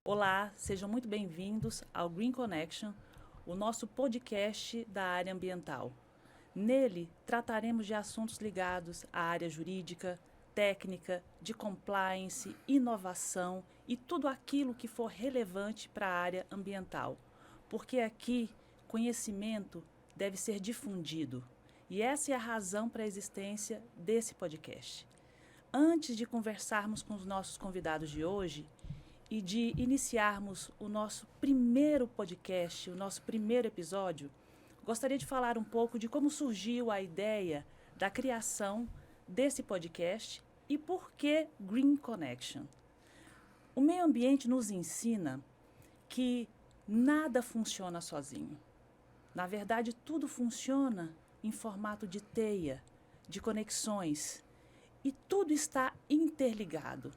Olá, sejam muito bem-vindos ao Green Connection, o nosso podcast da área ambiental. Nele, trataremos de assuntos ligados à área jurídica, técnica, de compliance, inovação e tudo aquilo que for relevante para a área ambiental. Porque aqui, conhecimento deve ser difundido. E essa é a razão para a existência desse podcast. Antes de conversarmos com os nossos convidados de hoje e de iniciarmos o nosso primeiro podcast, o nosso primeiro episódio, gostaria de falar um pouco de como surgiu a ideia da criação desse podcast e por que Green Connection. O meio ambiente nos ensina que nada funciona sozinho. Na verdade, tudo funciona em formato de teia, de conexões, e tudo está interligado.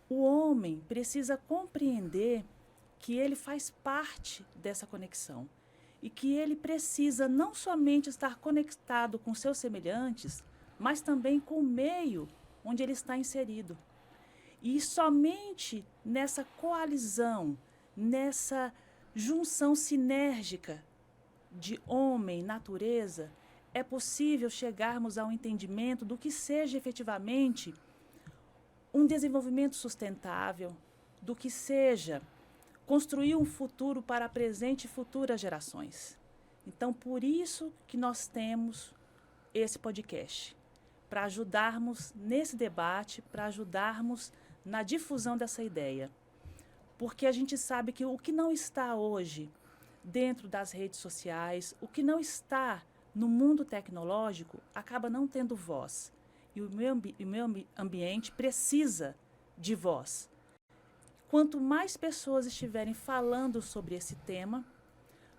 O homem precisa compreender que ele faz parte dessa conexão e que ele precisa não somente estar conectado com seus semelhantes, mas também com o meio onde ele está inserido. E somente nessa coalizão, nessa junção sinérgica de homem e natureza, é possível chegarmos ao entendimento do que seja efetivamente um desenvolvimento sustentável, do que seja construir um futuro para presente e futuras gerações. Então, por isso que nós temos esse podcast, para ajudarmos nesse debate, para ajudarmos na difusão dessa ideia. Porque a gente sabe que o que não está hoje dentro das redes sociais, o que não está no mundo tecnológico, acaba não tendo voz. E o meio ambiente precisa de voz. Quanto mais pessoas estiverem falando sobre esse tema,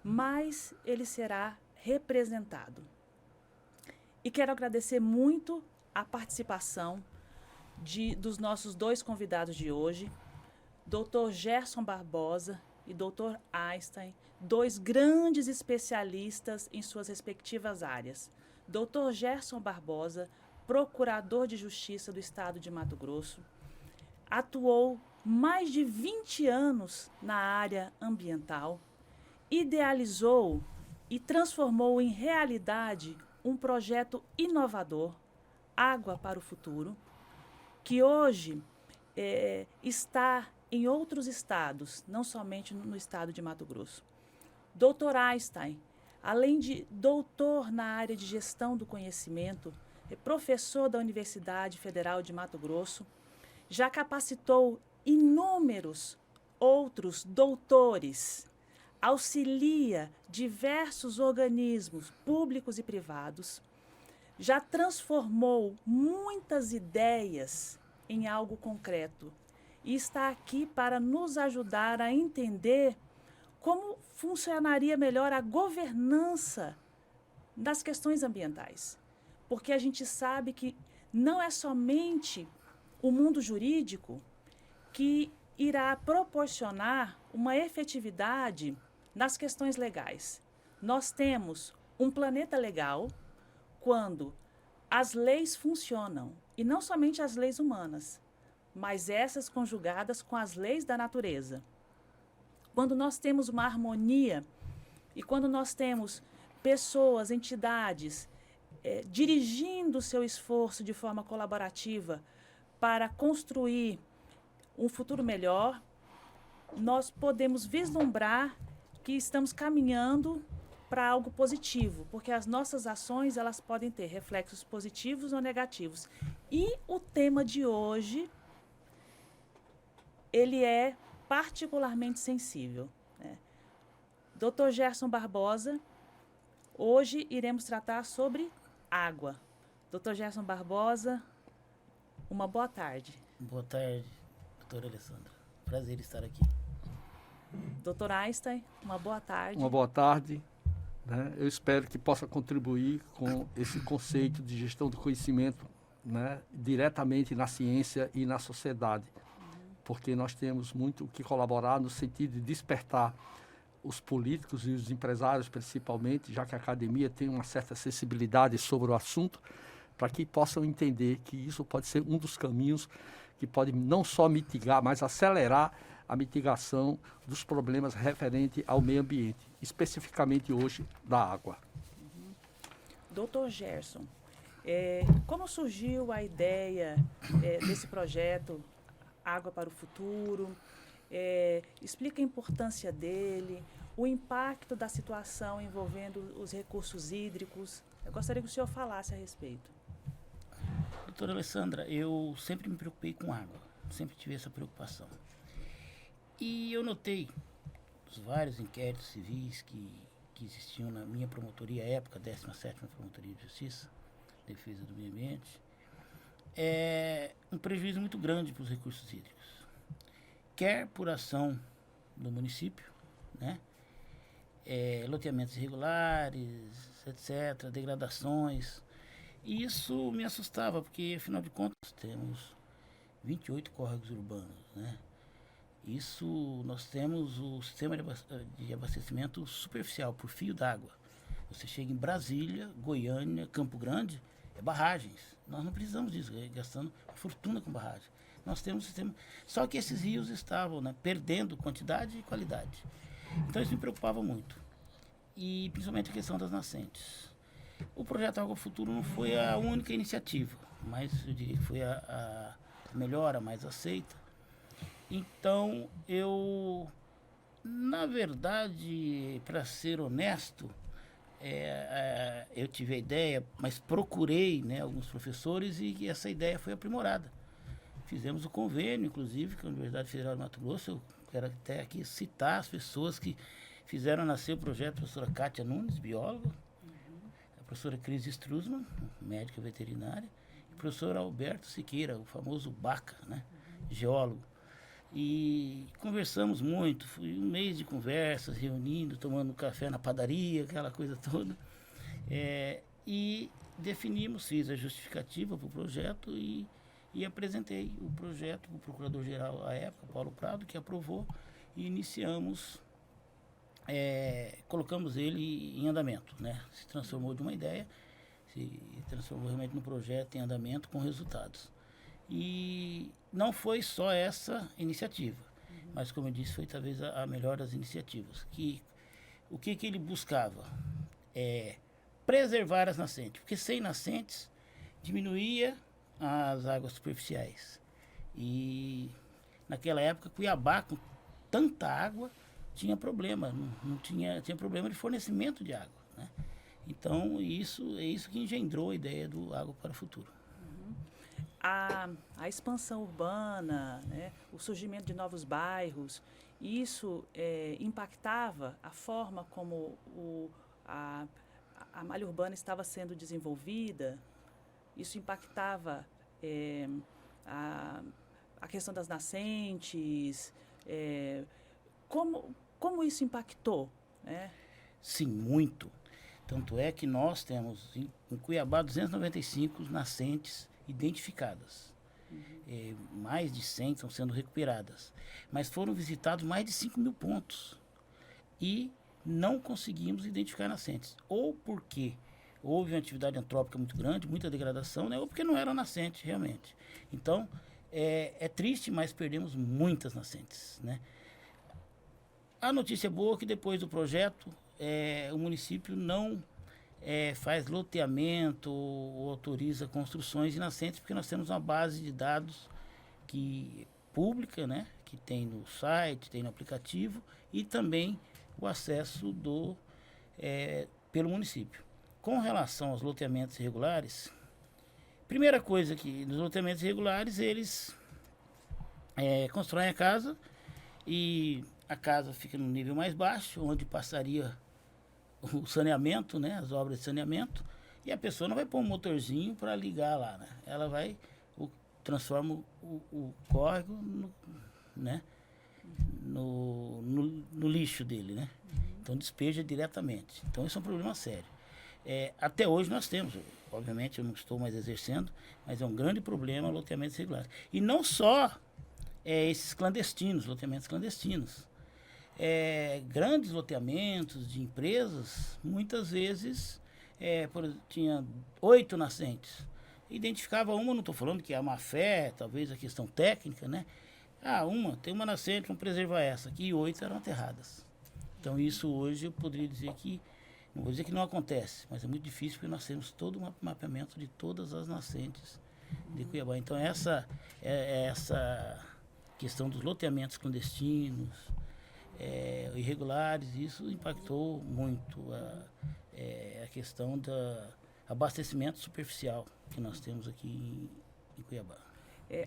mais ele será representado. E quero agradecer muito a participação dos nossos dois convidados de hoje, Dr. Gerson Barbosa e Dr. Einstein, dois grandes especialistas em suas respectivas áreas. Dr. Gerson Barbosa, procurador de Justiça do Estado de Mato Grosso, atuou mais de 20 anos na área ambiental, idealizou e transformou em realidade um projeto inovador, Água para o Futuro, que hoje está em outros estados, não somente no estado de Mato Grosso. Dr. Einstein, além de doutor na área de gestão do conhecimento, é professor da Universidade Federal de Mato Grosso, já capacitou inúmeros outros doutores, auxilia diversos organismos públicos e privados, já transformou muitas ideias em algo concreto e está aqui para nos ajudar a entender como funcionaria melhor a governança das questões ambientais. Porque a gente sabe que não é somente o mundo jurídico que irá proporcionar uma efetividade nas questões legais. Nós temos um planeta legal quando as leis funcionam, e não somente as leis humanas, mas essas conjugadas com as leis da natureza. Quando nós temos uma harmonia e quando nós temos pessoas, entidades, dirigindo o seu esforço de forma colaborativa para construir um futuro melhor, nós podemos vislumbrar que estamos caminhando para algo positivo, porque as nossas ações elas podem ter reflexos positivos ou negativos. E o tema de hoje, ele é particularmente sensível. Dr. Gerson Barbosa, hoje iremos tratar sobre água. Dr. Gerson Barbosa, uma boa tarde. Boa tarde, doutora Alessandra. Prazer estar aqui. Dr. Einstein, uma boa tarde. Uma boa tarde. Né? Eu espero que possa contribuir com esse conceito de gestão do conhecimento, né, diretamente na ciência e na sociedade, porque nós temos muito que colaborar no sentido de despertar os políticos e os empresários, principalmente, já que a academia tem uma certa sensibilidade sobre o assunto, para que possam entender que isso pode ser um dos caminhos que pode não só mitigar, mas acelerar a mitigação dos problemas referentes ao meio ambiente, especificamente hoje da água. Doutor Gerson, como surgiu a ideia desse projeto Água para o Futuro? Explica a importância dele, o impacto da situação envolvendo os recursos hídricos. Eu gostaria que o senhor falasse a respeito. Doutora Alessandra, eu sempre me preocupei com água, sempre tive essa preocupação. E eu notei os vários inquéritos civis que existiam na minha promotoria à época, 17ª Promotoria de Justiça, Defesa do Meio Ambiente, um prejuízo muito grande para os recursos hídricos. Quer por ação do município, né? Loteamentos irregulares, etc., degradações. E isso me assustava, porque, afinal de contas, temos 28 córregos urbanos, né? Nós temos o sistema de abastecimento superficial, por fio d'água. Você chega em Brasília, Goiânia, Campo Grande, barragens. Nós não precisamos disso, gastando uma fortuna com barragem. Nós temos um sistema... Só que esses rios estavam, né, perdendo quantidade e qualidade. Então isso me preocupava muito. E principalmente a questão das nascentes. O projeto Água Futuro não foi a única iniciativa, mas eu diria que foi a melhor, a mais aceita. Então, na verdade, para ser honesto, eu tive a ideia, mas procurei, né, alguns professores e essa ideia foi aprimorada. Fizemos o convênio, inclusive, com a Universidade Federal de Mato Grosso. Eu quero até aqui citar as pessoas que fizeram nascer o projeto: a professora Kátia Nunes, bióloga, a professora Cris Struzman, médica veterinária, e o professor Alberto Siqueira, o famoso Baca, né, geólogo. E conversamos muito, foi um mês de conversas, reunindo, tomando café na padaria, aquela coisa toda. E definimos, fiz a justificativa para o projeto e apresentei o projeto para o procurador-geral à época, Paulo Prado, que aprovou, e iniciamos, colocamos ele em andamento, né? Se transformou de uma ideia, se transformou realmente no projeto em andamento com resultados. E não foi só essa iniciativa, mas, como eu disse, foi talvez a melhor das iniciativas. O que ele buscava? Preservar as nascentes, porque sem nascentes diminuía as águas superficiais. E naquela época, Cuiabá, com tanta água, tinha problema, tinha problema de fornecimento de água, né? Então, é isso que engendrou a ideia do Água para o Futuro. A expansão urbana, né, o surgimento de novos bairros, isso impactava a forma como a malha urbana estava sendo desenvolvida? Isso impactava a questão das nascentes? Como isso impactou, né? Sim, muito. Tanto é que nós temos em Cuiabá 295 nascentes identificadas. Mais de 100 estão sendo recuperadas. Mas foram visitados mais de 5.000 pontos. E não conseguimos identificar nascentes. Ou porque houve uma atividade antrópica muito grande, muita degradação, né? Ou porque não era nascente realmente. Então, é triste, mas perdemos muitas nascentes, né? A notícia boa é que depois do projeto, o município não faz loteamento ou autoriza construções de nascentes, porque nós temos uma base de dados pública, né, que tem no site, tem no aplicativo, e também o acesso pelo município. Com relação aos loteamentos irregulares, primeira coisa que nos loteamentos irregulares eles constroem a casa e a casa fica no nível mais baixo, onde passaria o saneamento, né, as obras de saneamento, e a pessoa não vai pôr um motorzinho para ligar lá, né? Ela transforma o córrego no lixo dele, né? Então despeja diretamente. Então isso é um problema sério. Até hoje nós temos, obviamente eu não estou mais exercendo, mas é um grande problema loteamentos irregulares. E não só esses clandestinos, loteamentos clandestinos. Grandes loteamentos de empresas, muitas vezes, tinha 8 nascentes. Identificava uma, não estou falando que é a má fé, talvez a questão técnica, né? Tem uma nascente, vamos preservar essa aqui, e 8 eram aterradas. Então isso hoje eu poderia dizer que, não vou dizer que não acontece, mas é muito difícil porque nós temos todo um mapeamento de todas as nascentes de Cuiabá. Então essa questão dos loteamentos clandestinos, irregulares, isso impactou muito a questão do abastecimento superficial que nós temos aqui em Cuiabá.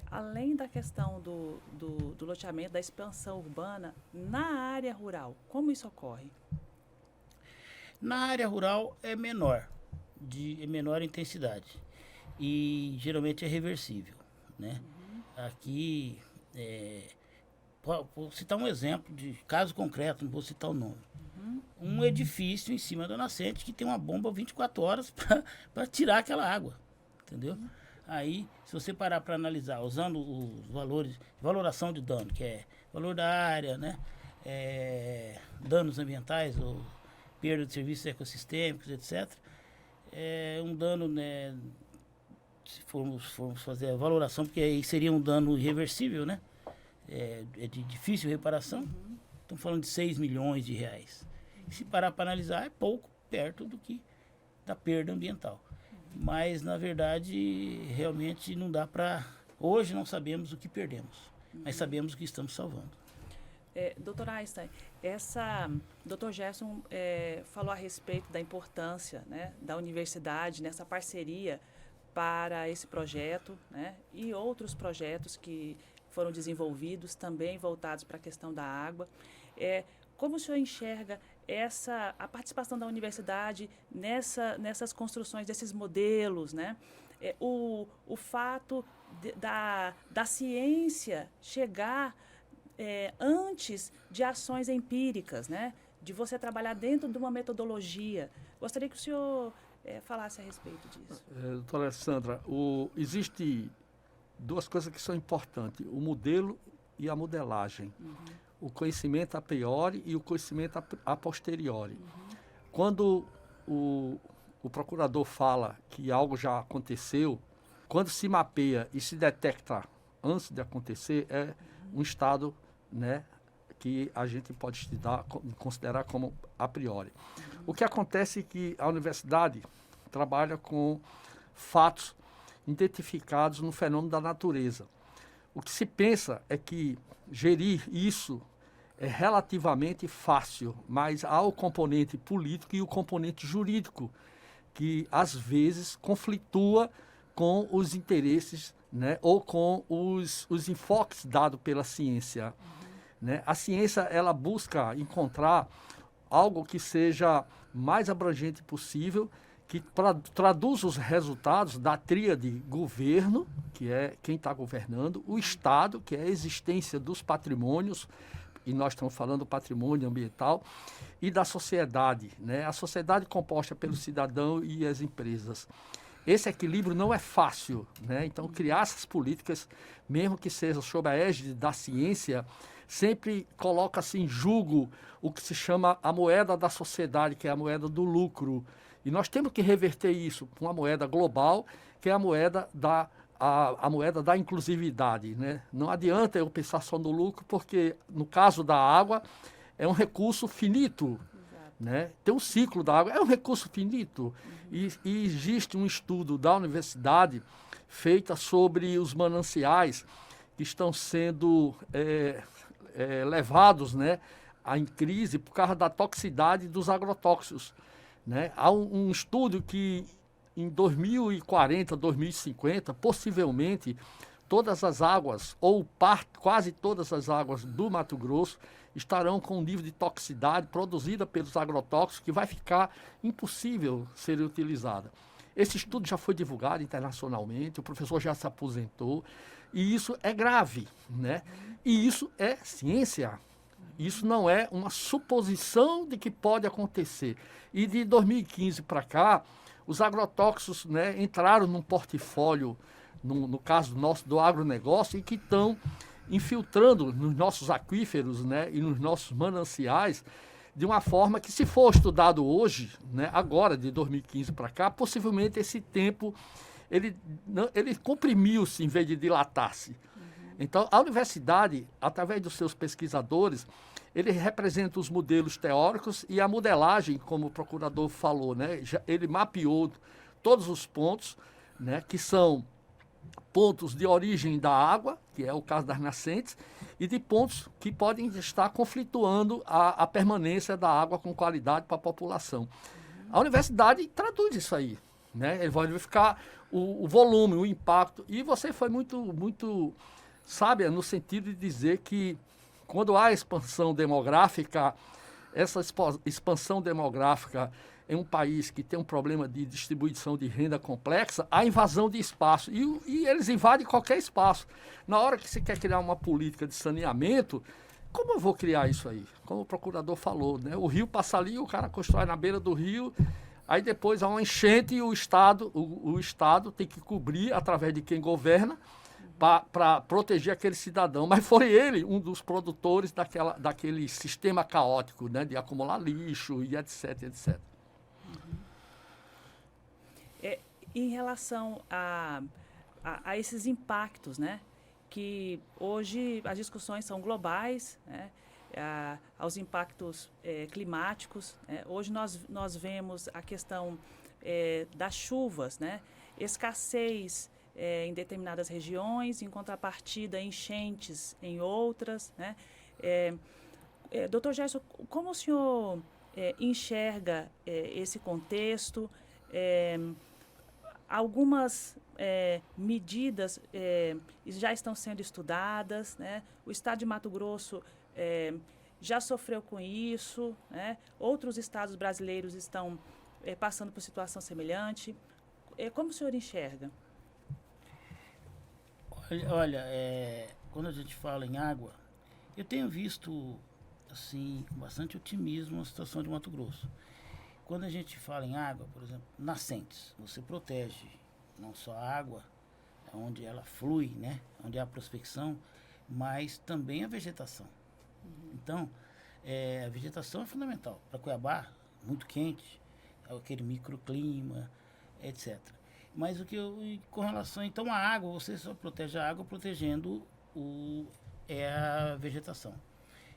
Além da questão do loteamento, da expansão urbana, na área rural, como isso ocorre? Na área rural é menor intensidade e geralmente é reversível, né? Aqui, vou citar um exemplo de caso concreto, não vou citar o nome. Um edifício em cima da nascente que tem uma bomba 24 horas para tirar aquela água, entendeu? Aí, se você parar para analisar, usando os valores, valoração de dano, que é valor da área, né? Danos ambientais ou perda de serviços ecossistêmicos, etc. É um dano, né? Se formos fazer a valoração, porque aí seria um dano irreversível, né? É de difícil reparação. Estamos falando de 6 milhões de reais. E se parar para analisar, é pouco perto da perda ambiental. Mas, na verdade, realmente não dá para... Hoje não sabemos o que perdemos, mas sabemos o que estamos salvando. Dr. Einstein, Dr. Gerson falou a respeito da importância, né, da universidade nessa parceria para esse projeto, né, e outros projetos que foram desenvolvidos também voltados para a questão da água. Como o senhor enxerga a participação da universidade nessas construções desses modelos, né? O fato da ciência chegar antes de ações empíricas, né? De você trabalhar dentro de uma metodologia. Gostaria que o senhor falasse a respeito disso. Doutora Alessandra, existe duas coisas que são importantes, o modelo e a modelagem. O conhecimento a priori e o conhecimento a posteriori. Quando o procurador fala que algo já aconteceu, quando se mapeia e se detecta antes de acontecer, é um estado, né, que a gente pode considerar como a priori. O que acontece é que a universidade trabalha com fatos identificados no fenômeno da natureza. O que se pensa é que gerir isso é relativamente fácil, mas há o componente político e o componente jurídico, que às vezes conflitua com os interesses, né, ou com os enfoques dados pela ciência. Né? A ciência ela busca encontrar algo que seja mais abrangente possível, que traduz os resultados da tríade governo, que é quem está governando, o Estado, que é a existência dos patrimônios, e nós estamos falando do patrimônio ambiental, e da sociedade, né? A sociedade composta pelo cidadão e as empresas. Esse equilíbrio não é fácil, né? Então, criar essas políticas, mesmo que seja sob a égide da ciência, sempre coloca-se em julgo o que se chama a moeda da sociedade, que é a moeda do lucro. E nós temos que reverter isso para uma moeda global, que é a moeda da inclusividade, né? Não adianta eu pensar só no lucro, porque no caso da água é um recurso finito, né? Tem um ciclo da água, é um recurso finito. E existe um estudo da universidade feito sobre os mananciais que estão sendo levados, né, em crise por causa da toxicidade dos agrotóxicos. Né? Há um estudo que em 2040, 2050, possivelmente todas as águas, ou quase todas as águas do Mato Grosso estarão com um nível de toxicidade produzida pelos agrotóxicos que vai ficar impossível ser utilizada. Esse estudo já foi divulgado internacionalmente, o professor já se aposentou, e isso é grave, né? E isso é ciência. Isso não é uma suposição de que pode acontecer. E de 2015 para cá, os agrotóxicos, né, entraram num portfólio, no caso nosso do agronegócio, e que estão infiltrando nos nossos aquíferos, né, e nos nossos mananciais, de uma forma que, se for estudado hoje, né, agora de 2015 para cá, possivelmente esse tempo ele comprimiu-se em vez de dilatar-se. Então, a universidade, através dos seus pesquisadores, ele representa os modelos teóricos e a modelagem, como o procurador falou, né? Ele mapeou todos os pontos, né? Que são pontos de origem da água, que é o caso das nascentes, e de pontos que podem estar conflituando a permanência da água com qualidade para a população. A universidade traduz isso aí, né? Ele vai verificar o volume, o impacto, e você foi muito sábia no sentido de dizer que quando há expansão demográfica, essa expansão demográfica em um país que tem um problema de distribuição de renda complexa, há invasão de espaço. E eles invadem qualquer espaço. Na hora que você quer criar uma política de saneamento, como eu vou criar isso aí? Como o procurador falou, né? O rio passa ali, o cara constrói na beira do rio, aí depois há uma enchente e o Estado tem que cobrir através de quem governa, para proteger aquele cidadão, mas foi ele um dos produtores daquele sistema caótico, né, de acumular lixo e etc, etc. Em relação a esses impactos, né, que hoje as discussões são globais, né, aos impactos climáticos, né, hoje nós vemos a questão das chuvas, né, escassez em determinadas regiões, em contrapartida, enchentes em outras, né? Dr. Gerson, como o senhor enxerga esse contexto? Algumas medidas já estão sendo estudadas, né? O estado de Mato Grosso já sofreu com isso, né? Outros estados brasileiros estão passando por situação semelhante. Como o senhor enxerga? Olha, quando a gente fala em água, eu tenho visto, assim, com bastante otimismo a situação de Mato Grosso. Quando a gente fala em água, por exemplo, nascentes, você protege não só a água, onde ela flui, né, onde há a prospecção, mas também a vegetação. Então, a vegetação é fundamental. Para Cuiabá, muito quente, aquele microclima, etc. Mas com relação então à água, você só protege a água protegendo a vegetação.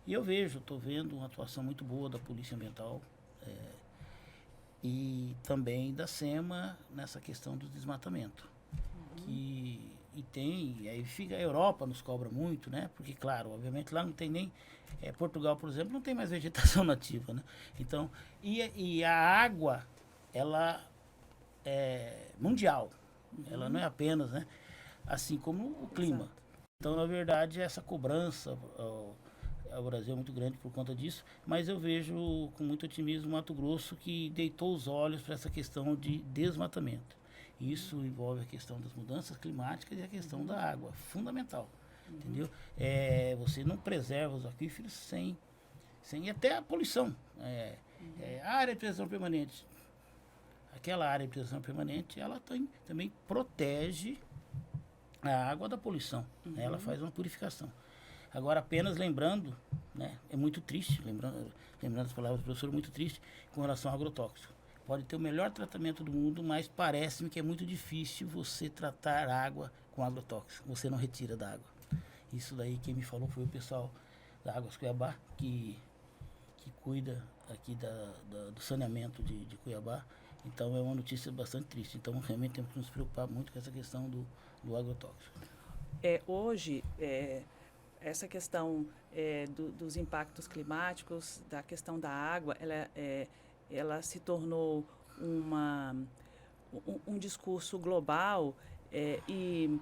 E estou vendo uma atuação muito boa da Polícia Ambiental e também da SEMA nessa questão do desmatamento. E aí fica, a Europa nos cobra muito, né? Porque, claro, obviamente lá não tem nem, Portugal, por exemplo, não tem mais vegetação nativa, né? Então, e a água, ela é mundial. Ela não é apenas, né? Assim como o clima. Exato. Então, na verdade, essa cobrança ao Brasil é muito grande por conta disso, mas eu vejo com muito otimismo o Mato Grosso que deitou os olhos para essa questão de desmatamento. Isso envolve a questão das mudanças climáticas e a questão da água, fundamental. Entendeu? Você não preserva os aquíferos sem até a poluição. A área de preservação permanente. Aquela área de preservação permanente, ela também protege a água da poluição. Né? Ela faz uma purificação. Agora, apenas lembrando, né, é muito triste, lembrando as palavras do professor, muito triste com relação ao agrotóxico. Pode ter o melhor tratamento do mundo, mas parece-me que é muito difícil você tratar água com agrotóxico. Você não retira da água. Isso daí quem me falou foi o pessoal da Águas Cuiabá, que cuida aqui do saneamento de Cuiabá. Então é uma notícia bastante triste. Então realmente temos que nos preocupar muito com essa questão do agrotóxico. Hoje, essa questão dos impactos climáticos, da questão da água, ela se tornou um discurso global e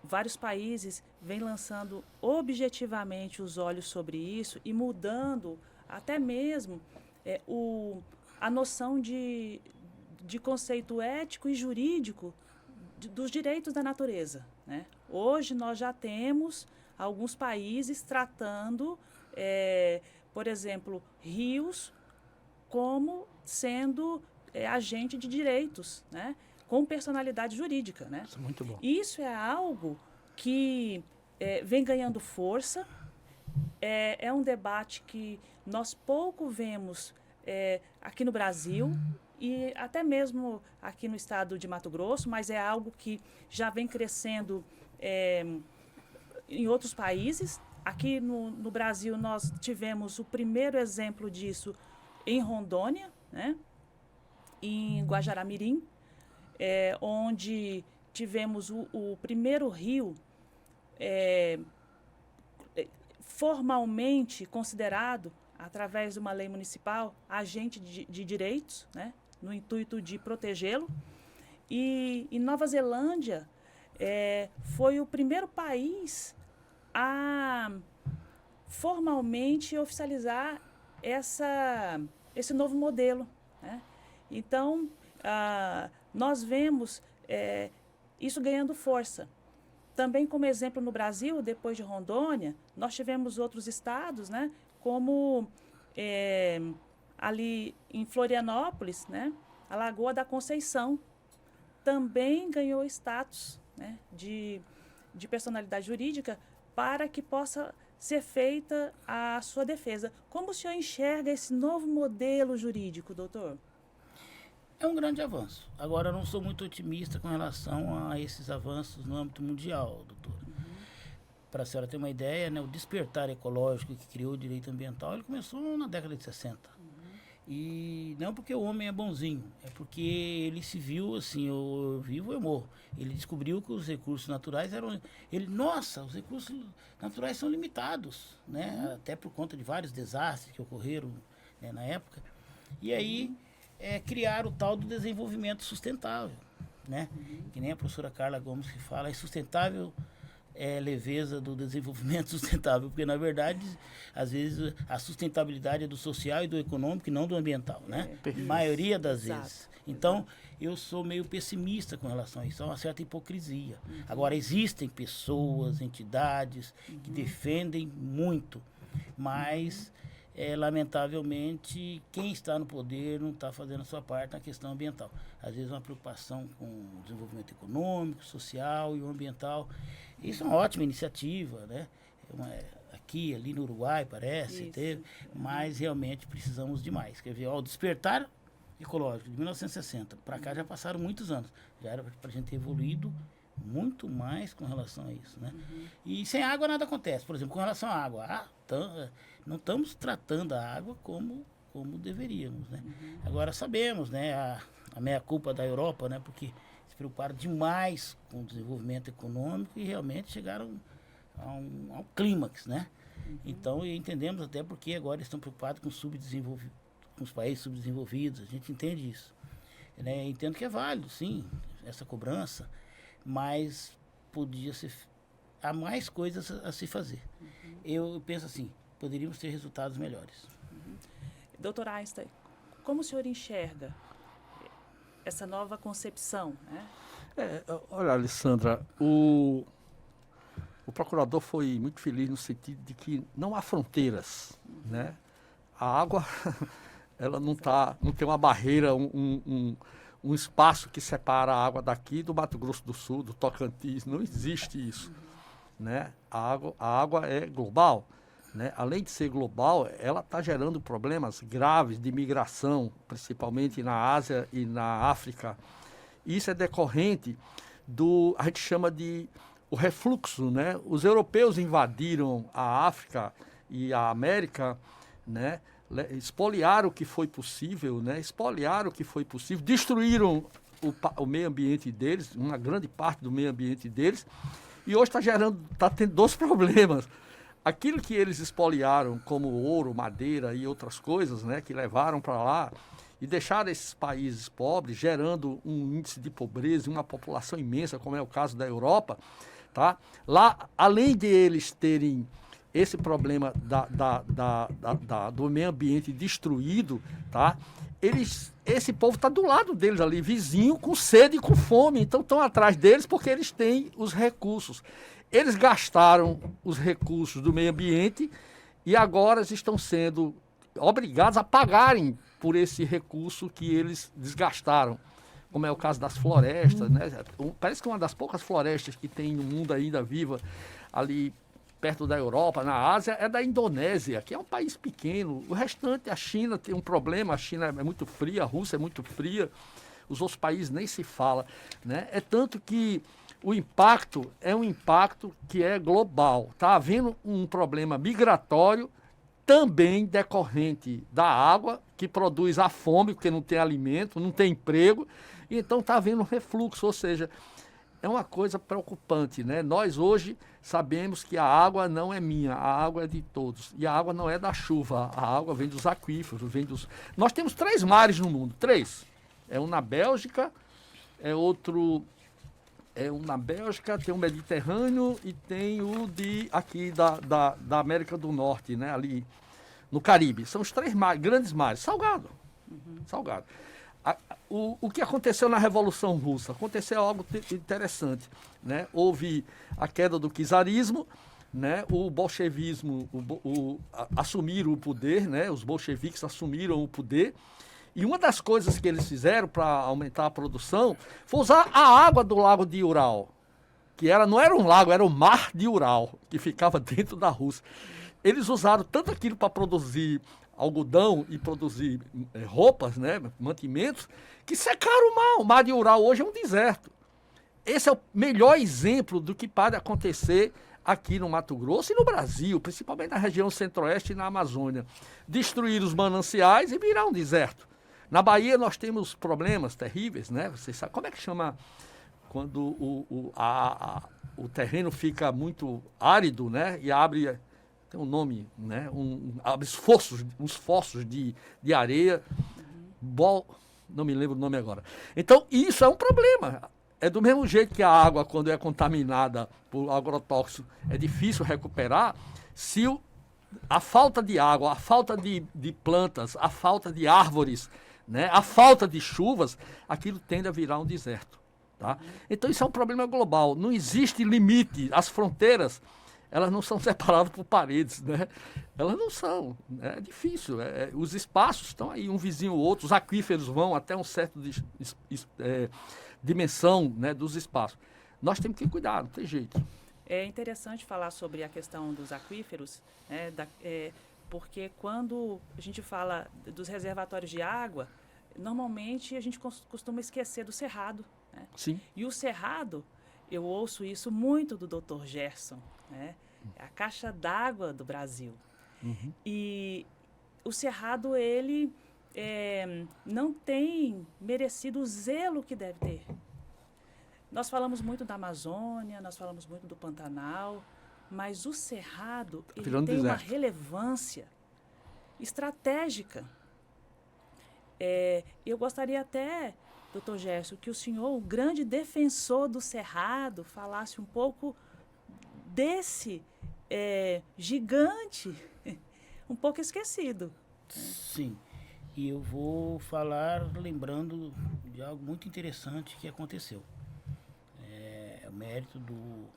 vários países vêm lançando objetivamente os olhos sobre isso e mudando até mesmo a noção de conceito ético e jurídico dos direitos da natureza, né? Hoje nós já temos alguns países tratando, por exemplo, rios como sendo agente de direitos, né? Com personalidade jurídica, né? Isso é muito bom. Isso é algo que vem ganhando força, é um debate que nós pouco vemos aqui no Brasil e até mesmo aqui no estado de Mato Grosso, mas é algo que já vem crescendo em outros países. Aqui no Brasil, nós tivemos o primeiro exemplo disso em Rondônia, né? Em Guajará-Mirim, onde tivemos o primeiro rio formalmente considerado, através de uma lei municipal, agente de direitos, né? No intuito de protegê-lo. E em Nova Zelândia, foi o primeiro país a formalmente oficializar esse novo modelo, né? Então, nós vemos isso ganhando força. Também, como exemplo, no Brasil, depois de Rondônia, nós tivemos outros estados, né? Como ali em Florianópolis, né? A Lagoa da Conceição também ganhou status, né? de personalidade jurídica, para que possa ser feita a sua defesa. Como o senhor enxerga esse novo modelo jurídico, doutor? É um grande avanço. Agora, eu não sou muito otimista com relação a esses avanços no âmbito mundial, doutor. Para a senhora ter uma ideia, né, o despertar ecológico que criou o direito ambiental, ele começou na década de 60. E não porque o homem é bonzinho, é porque ele se viu assim, eu vivo, eu morro. Ele descobriu que os recursos naturais eram... Nossa, os recursos naturais são limitados, né? Até por conta de vários desastres que ocorreram, né, na época. E aí criaram o tal do desenvolvimento sustentável, né? Que nem a professora Carla Gomes que fala, é sustentável... leveza do desenvolvimento sustentável, porque na verdade, às vezes, a sustentabilidade é do social e do econômico e não do ambiental, né? Maioria das vezes. Então, eu sou meio pessimista com relação a isso, há uma certa hipocrisia. Agora, existem pessoas, entidades que defendem muito, mas, lamentavelmente, quem está no poder não está fazendo a sua parte na questão ambiental. Às vezes, uma preocupação com o desenvolvimento econômico, social e o ambiental. Isso é uma ótima iniciativa, né? Aqui, ali no Uruguai, parece, teve, mas realmente precisamos de mais. Quer ver, o despertar ecológico de 1960, para cá já passaram muitos anos. Já era para a gente ter evoluído muito mais com relação a isso, né? E sem água nada acontece. Por exemplo, com relação à água, não estamos tratando a água como deveríamos, né? Agora sabemos, né, a meia-culpa da Europa, né, porque se preocuparam demais com o desenvolvimento econômico e realmente chegaram ao clímax, né? Então, entendemos até porque agora estão preocupados com os países subdesenvolvidos, a gente entende isso. Né? Entendo que é válido, sim, essa cobrança, mas há mais coisas a se fazer. Eu penso assim, poderíamos ter resultados melhores. Doutor Einstein, como o senhor enxerga essa nova concepção, né? Olha, Alessandra, o procurador foi muito feliz no sentido de que não há fronteiras, né? A água, ela não tem uma barreira, um espaço que separa a água daqui do Mato Grosso do Sul, do Tocantins, não existe isso, né? A água é global, né? Além de ser global, ela está gerando problemas graves de migração, principalmente na Ásia e na África. Isso é decorrente a gente chama de o refluxo, né? Os europeus invadiram a África e a América, né? Espoliaram o que foi possível, né? Destruíram o meio ambiente deles, uma grande parte do meio ambiente deles, e hoje está tendo dois problemas. Aquilo que eles espoliaram, como ouro, madeira e outras coisas, né, que levaram para lá e deixaram esses países pobres, gerando um índice de pobreza e uma população imensa, como é o caso da Europa, tá? Lá, além de eles terem esse problema do meio ambiente destruído, tá? Esse povo está do lado deles ali, vizinho, com sede e com fome, então estão atrás deles porque eles têm os recursos. Eles gastaram os recursos do meio ambiente e agora estão sendo obrigados a pagarem por esse recurso que eles desgastaram, como é o caso das florestas, né? Parece que uma das poucas florestas que tem no mundo ainda viva, ali perto da Europa, na Ásia, é da Indonésia, que é um país pequeno. O restante, a China tem um problema, a China é muito fria, a Rússia é muito fria, os outros países nem se fala, né? É tanto que o impacto é um impacto que é global. Está havendo um problema migratório também decorrente da água, que produz a fome, porque não tem alimento, não tem emprego, e então está havendo um refluxo, ou seja, é uma coisa preocupante, né? Nós hoje sabemos que a água não é minha, a água é de todos. E a água não é da chuva, a água vem dos aquíferos, vem dos... Nós temos 3 mares no mundo, 3. É um na Bélgica, é outro... É um na Bélgica, tem o Mediterrâneo e tem o de aqui da América do Norte, né? Ali no Caribe. São os 3 mares, grandes mares. Salgado. Salgado. O que aconteceu na Revolução Russa? Aconteceu algo interessante, né? Houve a queda do czarismo, né? O bolchevismo assumiram o poder, né? Os bolcheviques assumiram o poder. E uma das coisas que eles fizeram para aumentar a produção foi usar a água do lago de Ural, que não era um lago, era o mar de Ural, que ficava dentro da Rússia. Eles usaram tanto aquilo para produzir algodão e produzir roupas, né, mantimentos, que secaram o mar. O mar de Ural hoje é um deserto. Esse é o melhor exemplo do que pode acontecer aqui no Mato Grosso e no Brasil, principalmente na região centro-oeste e na Amazônia. Destruir os mananciais e virar um deserto. Na Bahia nós temos problemas terríveis, né? Vocês sabem como é que chama quando o terreno fica muito árido, né? E abre, tem um nome, né? Abre uns fossos de areia. Não me lembro o nome agora. Então, isso é um problema. É do mesmo jeito que a água, quando é contaminada por agrotóxico, é difícil recuperar, se a falta de água, a falta de plantas, a falta de árvores, né, a falta de chuvas, aquilo tende a virar um deserto. Tá? Então isso é um problema global. Não existe limite. As fronteiras, elas não são separadas por paredes. Né? Elas não são. Né? É difícil. Os espaços estão aí, um vizinho ou outro. Os aquíferos vão até um certo dimensão, né, dos espaços. Nós temos que cuidar, não tem jeito. É interessante falar sobre a questão dos aquíferos, né, porque quando a gente fala dos reservatórios de água, normalmente a gente costuma esquecer do cerrado. Né? Sim. E o cerrado, eu ouço isso muito do Dr. Gerson, né? É a caixa d'água do Brasil. Uhum. E o cerrado, ele não tem merecido o zelo que deve ter. Nós falamos muito da Amazônia, nós falamos muito do Pantanal, mas o cerrado ele tem uma relevância estratégica. Eu gostaria até, doutor Gerson, que o senhor, o grande defensor do cerrado, falasse um pouco desse gigante, um pouco esquecido. Sim, e eu vou falar lembrando de algo muito interessante que aconteceu. É o mérito do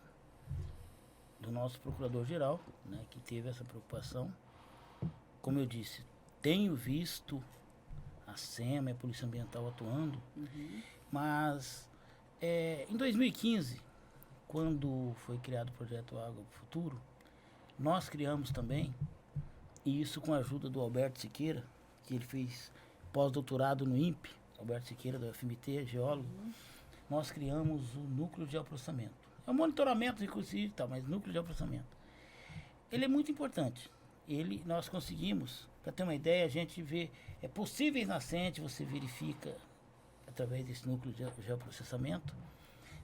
nosso procurador-geral, né, que teve essa preocupação. Como eu disse, tenho visto a SEMA e a Polícia Ambiental atuando, mas em 2015, quando foi criado o projeto Água para o Futuro, nós criamos também, e isso com a ajuda do Alberto Siqueira, que ele fez pós-doutorado no INPE, Alberto Siqueira, da UFMT, geólogo, nós criamos o núcleo de geoprocessamento. É um monitoramento, inclusive, mas núcleo de geoprocessamento. Ele é muito importante. Nós conseguimos, para ter uma ideia, a gente vê possíveis nascentes, você verifica através desse núcleo de geoprocessamento,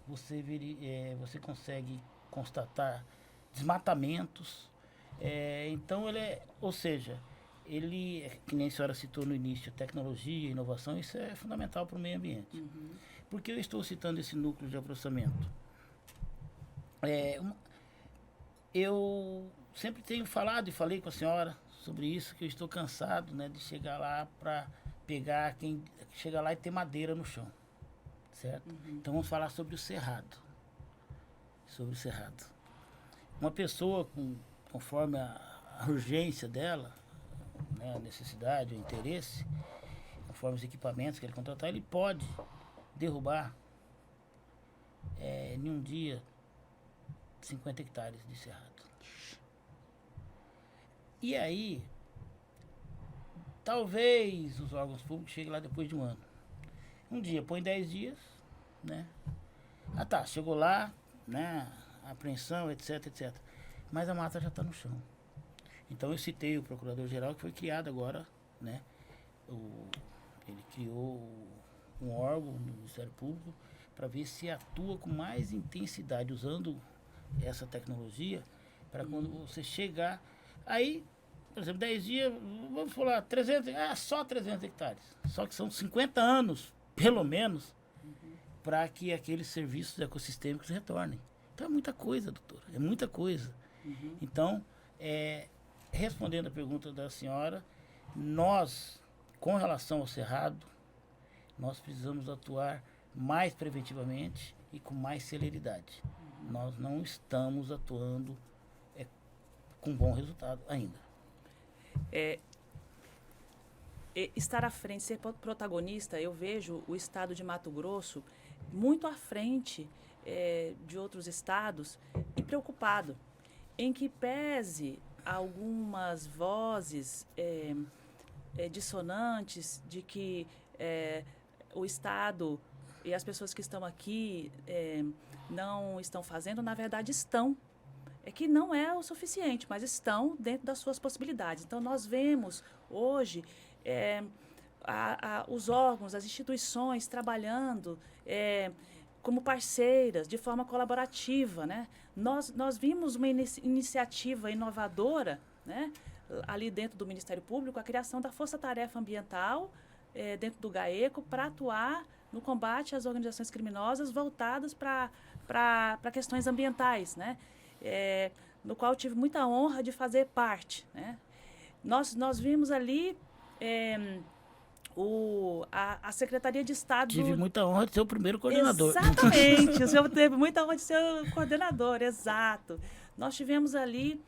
você consegue constatar desmatamentos. Então ou seja, que nem a senhora citou no início, tecnologia, inovação, isso é fundamental para o meio ambiente. Por que eu estou citando esse núcleo de geoprocessamento? Eu sempre tenho falado e falei com a senhora sobre isso, que eu estou cansado, né, de chegar lá para pegar chega lá e ter madeira no chão, certo? Então vamos falar sobre o cerrado. Sobre o cerrado. Uma pessoa conforme a urgência dela, né, a necessidade, o interesse, conforme os equipamentos que ele contratar, ele pode derrubar em um dia 50 hectares de cerrado. E aí, talvez os órgãos públicos cheguem lá depois de um ano. Um dia, põe 10 dias, né? Ah tá, chegou lá, né, apreensão, etc, etc. Mas a mata já está no chão. Então eu citei o Procurador-Geral, que foi criado agora, né? Ele criou um órgão do Ministério Público para ver se atua com mais intensidade, usando essa tecnologia, para quando você chegar. Aí, por exemplo, 10 dias, vamos falar, 300, só 300 hectares. Só que são 50 anos, pelo menos, para que aqueles serviços ecossistêmicos retornem. Então é muita coisa, doutor, é muita coisa. Então, respondendo a pergunta da senhora, nós, com relação ao cerrado, nós precisamos atuar mais preventivamente e com mais celeridade. Nós não estamos atuando com bom resultado ainda. Estar à frente, ser protagonista, eu vejo o estado de Mato Grosso muito à frente de outros estados e preocupado, em que pese algumas vozes dissonantes de que o Estado e as pessoas que estão aqui não estão fazendo, na verdade estão. É que não é o suficiente, mas estão dentro das suas possibilidades. Então, nós vemos hoje os órgãos, as instituições trabalhando como parceiras, de forma colaborativa, né? Nós vimos uma iniciativa inovadora, né? Ali dentro do Ministério Público, a criação da Força Tarefa Ambiental dentro do GAECO para atuar no combate às organizações criminosas voltadas para questões ambientais, né? No qual eu tive muita honra de fazer parte, né? Nós vimos ali a Secretaria de Estado... Tive muita honra de ser o primeiro coordenador. Exatamente, o senhor teve muita honra de ser o coordenador, exato. Nós tivemos ali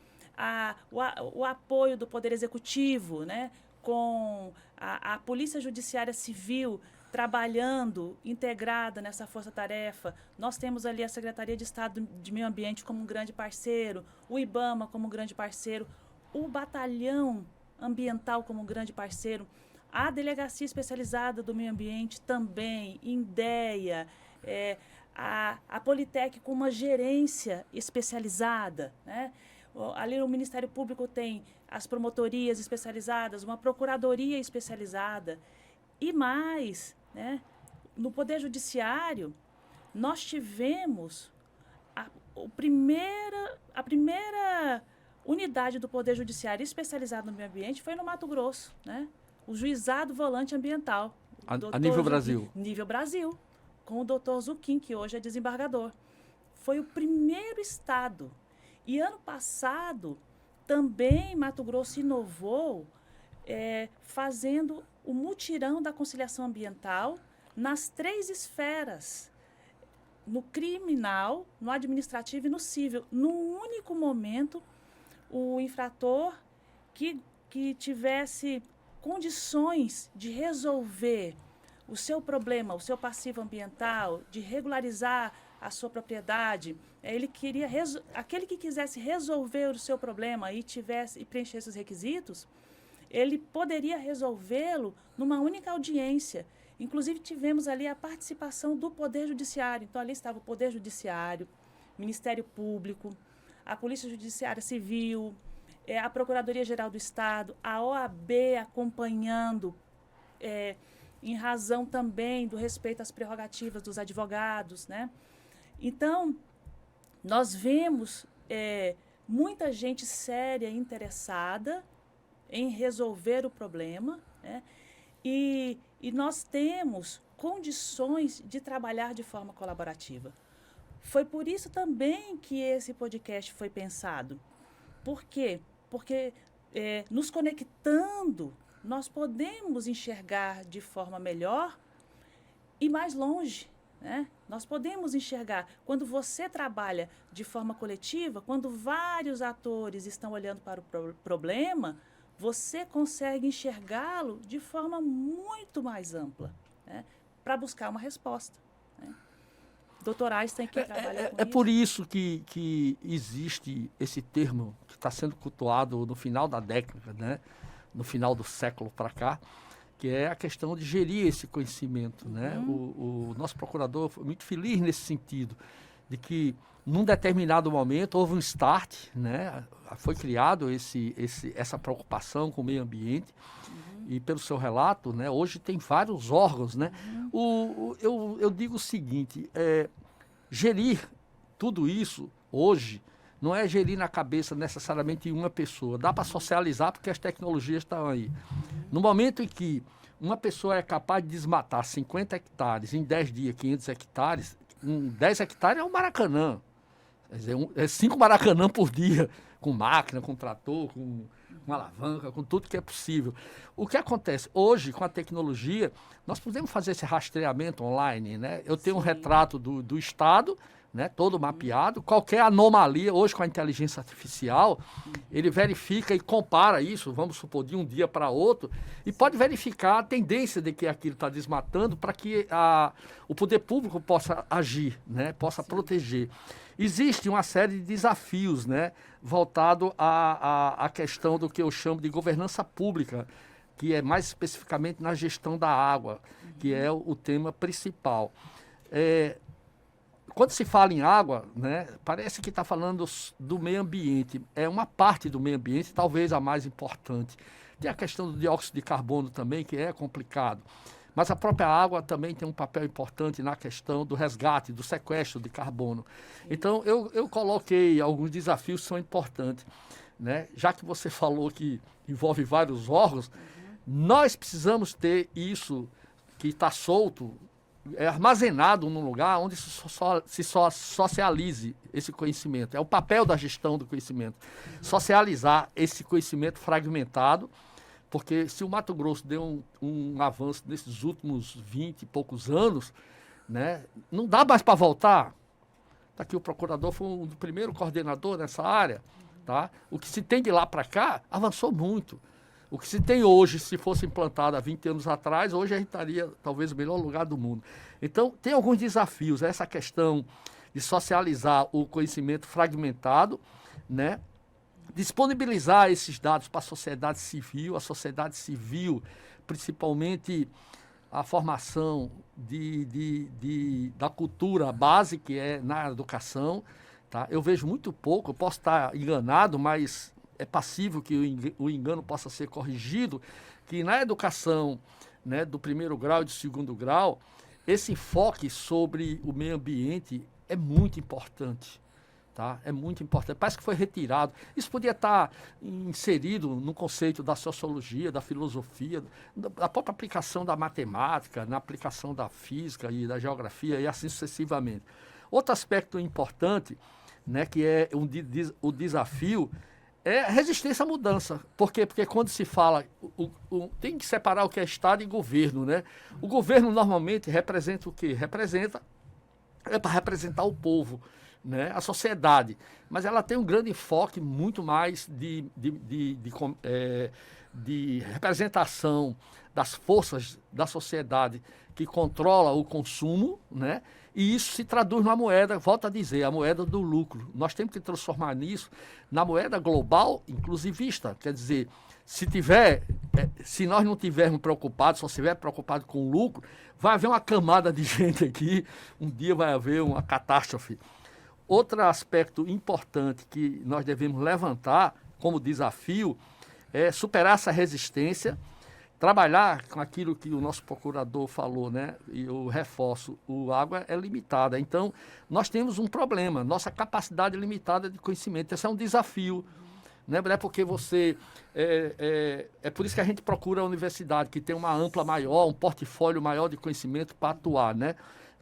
o apoio do Poder Executivo, né, com a Polícia Judiciária Civil trabalhando, integrada nessa força-tarefa. Nós temos ali a Secretaria de Estado de Meio Ambiente como um grande parceiro, o IBAMA como um grande parceiro, o Batalhão Ambiental como um grande parceiro, a Delegacia Especializada do Meio Ambiente também, INDEA, a Politec com uma gerência especializada, né? Ali no Ministério Público tem as promotorias especializadas, uma procuradoria especializada. E mais, né, no Poder Judiciário, nós tivemos a primeira unidade do Poder Judiciário especializada no meio ambiente foi no Mato Grosso, né? O Juizado Volante Ambiental. A nível Brasil. Nível Brasil, com o doutor Zuquim, que hoje é desembargador. Foi o primeiro estado. E ano passado, também Mato Grosso inovou fazendo o mutirão da conciliação ambiental nas 3 esferas, no criminal, no administrativo e no civil. Num único momento, o infrator que tivesse condições de resolver o seu problema, o seu passivo ambiental, de regularizar a sua propriedade, aquele que quisesse resolver o seu problema e preenchesse os requisitos, ele poderia resolvê-lo numa única audiência. Inclusive, tivemos ali a participação do Poder Judiciário. Então, ali estava o Poder Judiciário, Ministério Público, a Polícia Judiciária Civil, a Procuradoria-Geral do Estado, a OAB acompanhando, em razão também do respeito às prerrogativas dos advogados, né? Então, nós vemos muita gente séria interessada em resolver o problema, né? E nós temos condições de trabalhar de forma colaborativa. Foi por isso também que esse podcast foi pensado. Por quê? Porque nos conectando, nós podemos enxergar de forma melhor e mais longe, né? Nós podemos enxergar, quando você trabalha de forma coletiva, quando vários atores estão olhando para o problema, você consegue enxergá-lo de forma muito mais ampla, né, para buscar uma resposta, né? Dr. Einstein que trabalha com isso. É por isso que existe esse termo que está sendo cultuado no final da década, né, no final do século para cá, que é a questão de gerir esse conhecimento, né? O nosso procurador foi muito feliz nesse sentido, de que num determinado momento houve um start, né? Foi criado essa preocupação com o meio ambiente, e pelo seu relato, né, hoje tem vários órgãos, né? Eu digo o seguinte, gerir tudo isso hoje não é gerir na cabeça necessariamente uma pessoa, dá para socializar porque as tecnologias estão aí. No momento em que uma pessoa é capaz de desmatar 50 hectares em 10 dias, 500 hectares, 10 hectares é um Maracanã. Quer dizer, 5 Maracanã por dia, com máquina, com trator, com alavanca, com tudo que é possível. O que acontece? Hoje, com a tecnologia, nós podemos fazer esse rastreamento online, né? Eu tenho um retrato do estado, né, todo mapeado, qualquer anomalia, hoje com a inteligência artificial, ele verifica e compara isso, vamos supor, de um dia para outro, e pode verificar a tendência de que aquilo está desmatando para que o poder público possa agir, né, possa proteger. Existe uma série de desafios, né, voltado à questão do que eu chamo de governança pública, que é mais especificamente na gestão da água, que é o tema principal. Quando se fala em água, né, parece que está falando do meio ambiente. É uma parte do meio ambiente, talvez a mais importante. Tem a questão do dióxido de carbono também, que é complicado. Mas a própria água também tem um papel importante na questão do resgate, do sequestro de carbono. Então, eu coloquei alguns desafios que são importantes, né? Já que você falou que envolve vários órgãos, nós precisamos ter isso que está solto, armazenado num lugar onde se socialize esse conhecimento. É o papel da gestão do conhecimento. Socializar esse conhecimento fragmentado, porque se o Mato Grosso deu um avanço nesses últimos 20 e poucos anos, né, não dá mais para voltar. Aqui o procurador foi o primeiro coordenador nessa área. Tá? O que se tem de lá para cá avançou muito. O que se tem hoje, se fosse implantado há 20 anos atrás, hoje a gente estaria talvez no melhor lugar do mundo. Então, tem alguns desafios. Essa questão de socializar o conhecimento fragmentado, né? Disponibilizar esses dados para a sociedade civil, principalmente a formação da cultura base, que é na educação. Tá? Eu vejo muito pouco, eu posso estar enganado, mas é passível que o engano possa ser corrigido, que na educação, né, do primeiro grau e do segundo grau, esse enfoque sobre o meio ambiente é muito importante. Tá? É muito importante. Parece que foi retirado. Isso podia estar inserido no conceito da sociologia, da filosofia, da própria aplicação da matemática, na aplicação da física e da geografia e assim sucessivamente. Outro aspecto importante, né, que é o desafio, é a resistência à mudança. Por quê? Porque quando se fala, tem que separar o que é Estado e governo. Né? O governo normalmente representa o quê? É para representar o povo, né, a sociedade, mas ela tem um grande enfoque muito mais de representação das forças da sociedade que controla o consumo, né, e isso se traduz na moeda, volto a dizer, a moeda do lucro. Nós temos que transformar nisso na moeda global inclusivista, quer dizer, se nós não estivermos preocupados, só estiver preocupado com o lucro, vai haver uma camada de gente aqui, um dia vai haver uma catástrofe. Outro aspecto importante que nós devemos levantar como desafio é superar essa resistência, trabalhar com aquilo que o nosso procurador falou, né? E eu reforço, a água é limitada. Então, nós temos um problema, nossa capacidade limitada de conhecimento. Esse é um desafio. Né? Não é porque você... É por isso que a gente procura a universidade, que tem uma ampla maior, um portfólio maior de conhecimento para atuar, né?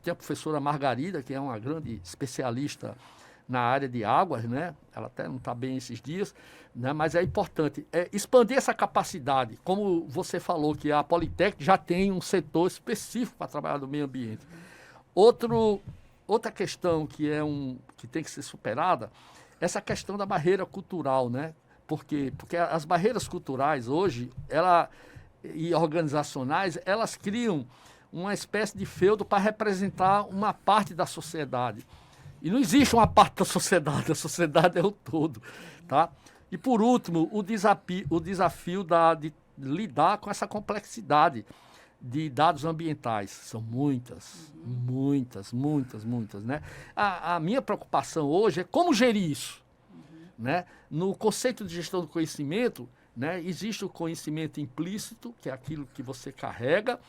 Tem a professora Margarida, que é uma grande especialista na área de águas, né? Ela até não está bem esses dias, né? Mas é importante expandir essa capacidade. Como você falou, que a Politec já tem um setor específico para trabalhar no meio ambiente. Outra questão que tem que ser superada, essa questão da barreira cultural, né? Por quê? Porque as barreiras culturais hoje, e organizacionais, elas criam uma espécie de feudo para representar uma parte da sociedade. E não existe uma parte da sociedade, a sociedade é o todo. Tá? E, por último, o desafio lidar com essa complexidade de dados ambientais. São muitas, muitas, né? A minha preocupação hoje é como gerir isso, né? No conceito de gestão do conhecimento, né, existe o conhecimento implícito, que é aquilo que você carrega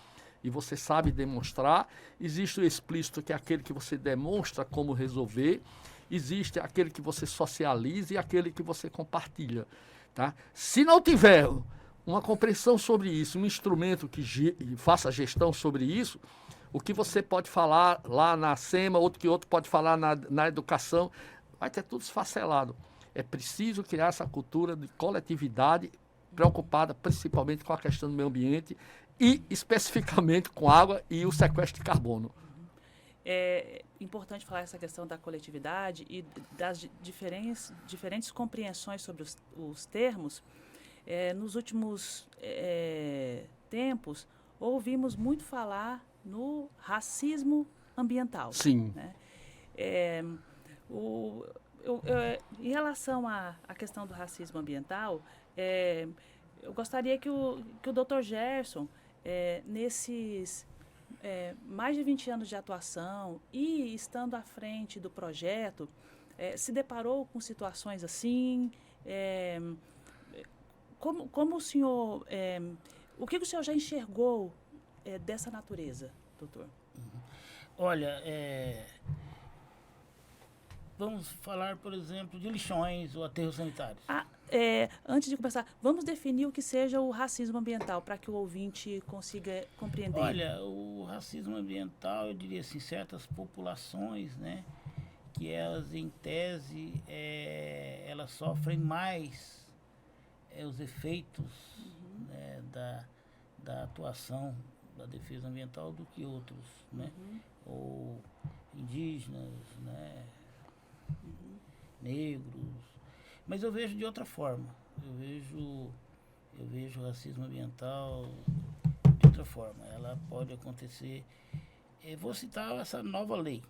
e você sabe demonstrar. Existe o explícito, que é aquele que você demonstra como resolver. Existe aquele que você socializa e aquele que você compartilha. Tá? Se não tiver uma compreensão sobre isso, um instrumento que faça gestão sobre isso, o que você pode falar lá na SEMA, outro pode falar na educação, vai ter tudo esfacelado. É preciso criar essa cultura de coletividade preocupada principalmente com a questão do meio ambiente e especificamente com água e o sequestro de carbono. É importante falar essa questão da coletividade e das diferentes compreensões sobre os termos. Nos últimos tempos, ouvimos muito falar no racismo ambiental. Sim. Né? Em relação à questão do racismo ambiental, eu gostaria que o Dr. Gerson, nesses mais de 20 anos de atuação e estando à frente do projeto, se deparou com situações assim? Como o senhor... o que o senhor já enxergou dessa natureza, doutor? Olha, vamos falar, por exemplo, de lixões ou aterros sanitários. Antes de começar, vamos definir o que seja o racismo ambiental, para que o ouvinte consiga compreender. Olha, o racismo ambiental, eu diria assim, certas populações, né, que elas, em tese, elas sofrem mais os efeitos né, da atuação da defesa ambiental do que outros, né, ou indígenas, né, negros. Mas eu vejo de outra forma. Eu vejo o racismo ambiental de outra forma. Ela pode acontecer. Vou citar essa nova lei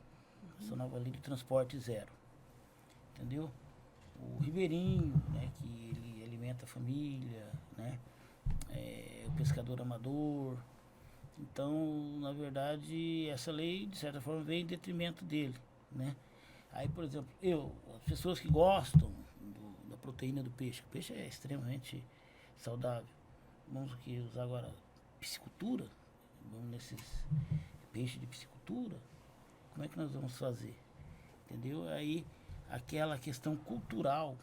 de transporte zero. Entendeu? O ribeirinho, né, que ele alimenta a família, né? O pescador amador. Então, na verdade, essa lei, de certa forma, vem em detrimento dele, né? Aí, por exemplo, as pessoas que gostam da proteína do peixe, o peixe é extremamente saudável. Vamos usar agora piscicultura, vamos nesses peixes de piscicultura, como é que nós vamos fazer? Entendeu? Aí, aquela questão cultural,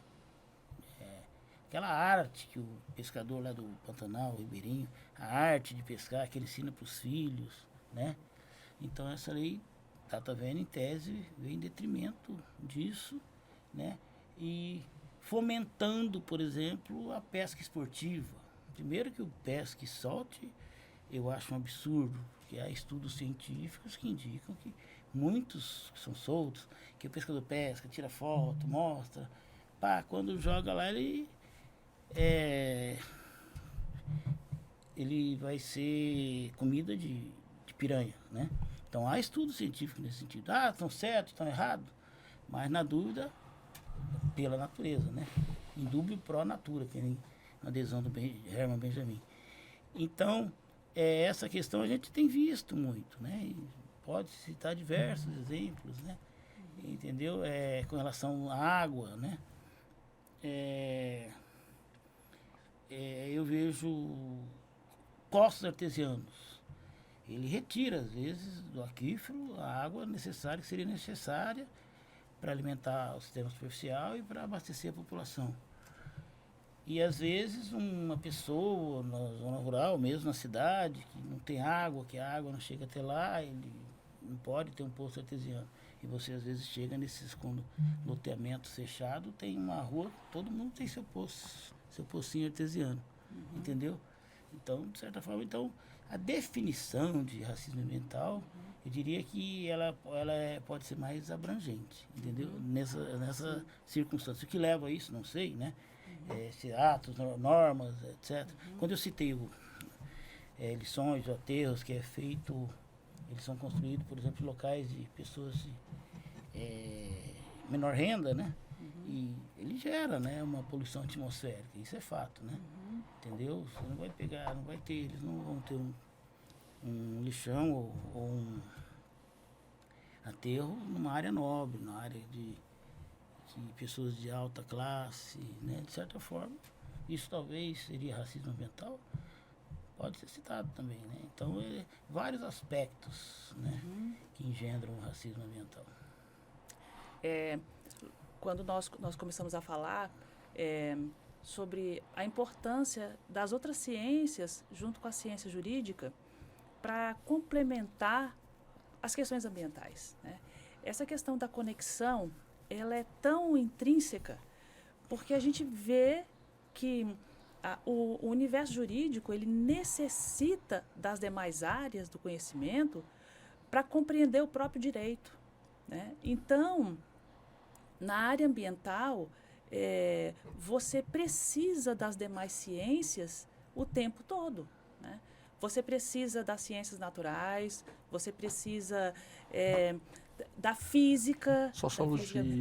aquela arte que o pescador lá do Pantanal, o ribeirinho, a arte de pescar que ele ensina para os filhos, né? Então, essa lei, tá vendo, em tese, vem em detrimento disso, né? E fomentando, por exemplo, a pesca esportiva. Primeiro que o pesca e solte, eu acho um absurdo, porque há estudos científicos que indicam que muitos que são soltos, que o pescador pesca, tira foto, mostra, quando joga lá ele vai ser comida de piranha, né? Então, há estudos científicos nesse sentido. Estão certos, estão errados, mas na dúvida, pela natureza, né? Em dúbio pro natura, que é a adesão do Herman Benjamin. Então, essa questão a gente tem visto muito, né? E pode citar diversos exemplos, né? Entendeu? Com relação à água, né? Eu vejo poços artesianos. Ele retira, às vezes, do aquífero a água necessária, que seria necessária para alimentar o sistema superficial e para abastecer a população. E, às vezes, uma pessoa na zona rural, mesmo na cidade, que não tem água, que a água não chega até lá, ele não pode ter um poço artesiano. E você, às vezes, chega nesses loteamentos fechados, tem uma rua, todo mundo tem seu pocinho artesiano, entendeu? Então, de certa forma, a definição de racismo ambiental, eu diria que ela pode ser mais abrangente, entendeu? Nessa circunstância. O que leva a isso, não sei, né? Se atos, normas, etc. Quando eu citei lições, aterros, que é feito, eles são construídos, por exemplo, em locais de pessoas de menor renda, né? E ele gera, né, uma poluição atmosférica, isso é fato, né? entendeu? Você não vai pegar, não vai ter, eles não vão ter um lixão ou um aterro numa área nobre, numa área de pessoas de alta classe, né? De certa forma, isso talvez seria racismo ambiental, pode ser citado também, né? Então, vários aspectos, né, que engendram o racismo ambiental. Quando nós começamos a falar sobre a importância das outras ciências, junto com a ciência jurídica, para complementar as questões ambientais, né? Essa questão da conexão, ela é tão intrínseca, porque a gente vê que o universo jurídico, ele necessita das demais áreas do conhecimento para compreender o próprio direito, né? Então, na área ambiental, você precisa das demais ciências o tempo todo, né? Você precisa das ciências naturais, você precisa da física,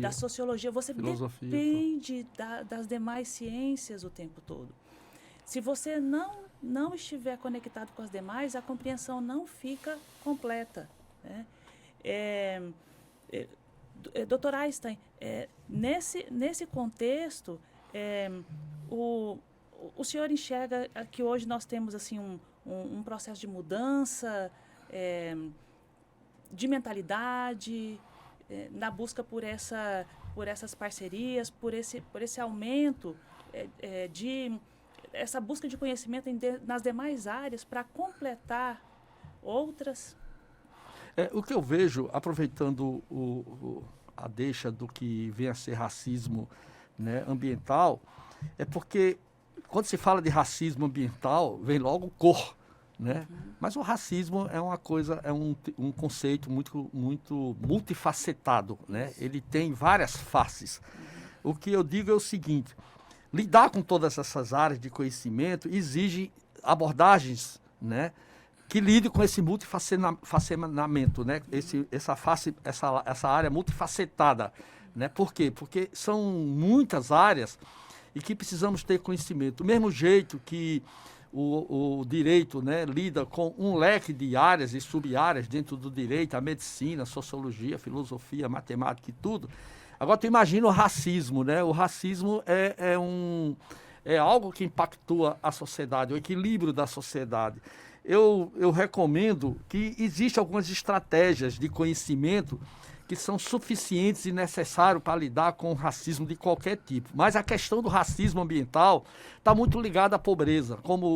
da sociologia, você filosofia, depende das demais ciências o tempo todo. Se você não estiver conectado com as demais, a compreensão não fica completa, né? Dr. Einstein, nesse contexto, o senhor enxerga que hoje nós temos assim, um processo de mudança de mentalidade, na busca por essas parcerias, por esse aumento essa busca de conhecimento nas demais áreas para completar outras? O que eu vejo, aproveitando a deixa do que vem a ser racismo, né, ambiental, é porque quando se fala de racismo ambiental, vem logo cor, né? Mas o racismo é uma coisa, é um conceito muito, muito multifacetado, né? Ele tem várias faces. O que eu digo é o seguinte: lidar com todas essas áreas de conhecimento exige abordagens, né, que lidem com esse multifacetamento, né? Essa área multifacetada, né? Por quê? Porque são muitas áreas e que precisamos ter conhecimento. Do mesmo jeito que o direito, né, lida com um leque de áreas e sub-áreas dentro do direito, a medicina, a sociologia, a filosofia, a matemática e tudo. Agora, tu imagina o racismo, né? O racismo é algo que impactua a sociedade, o equilíbrio da sociedade. Eu recomendo que existam algumas estratégias de conhecimento que são suficientes e necessárias para lidar com o racismo de qualquer tipo. Mas a questão do racismo ambiental está muito ligada à pobreza, como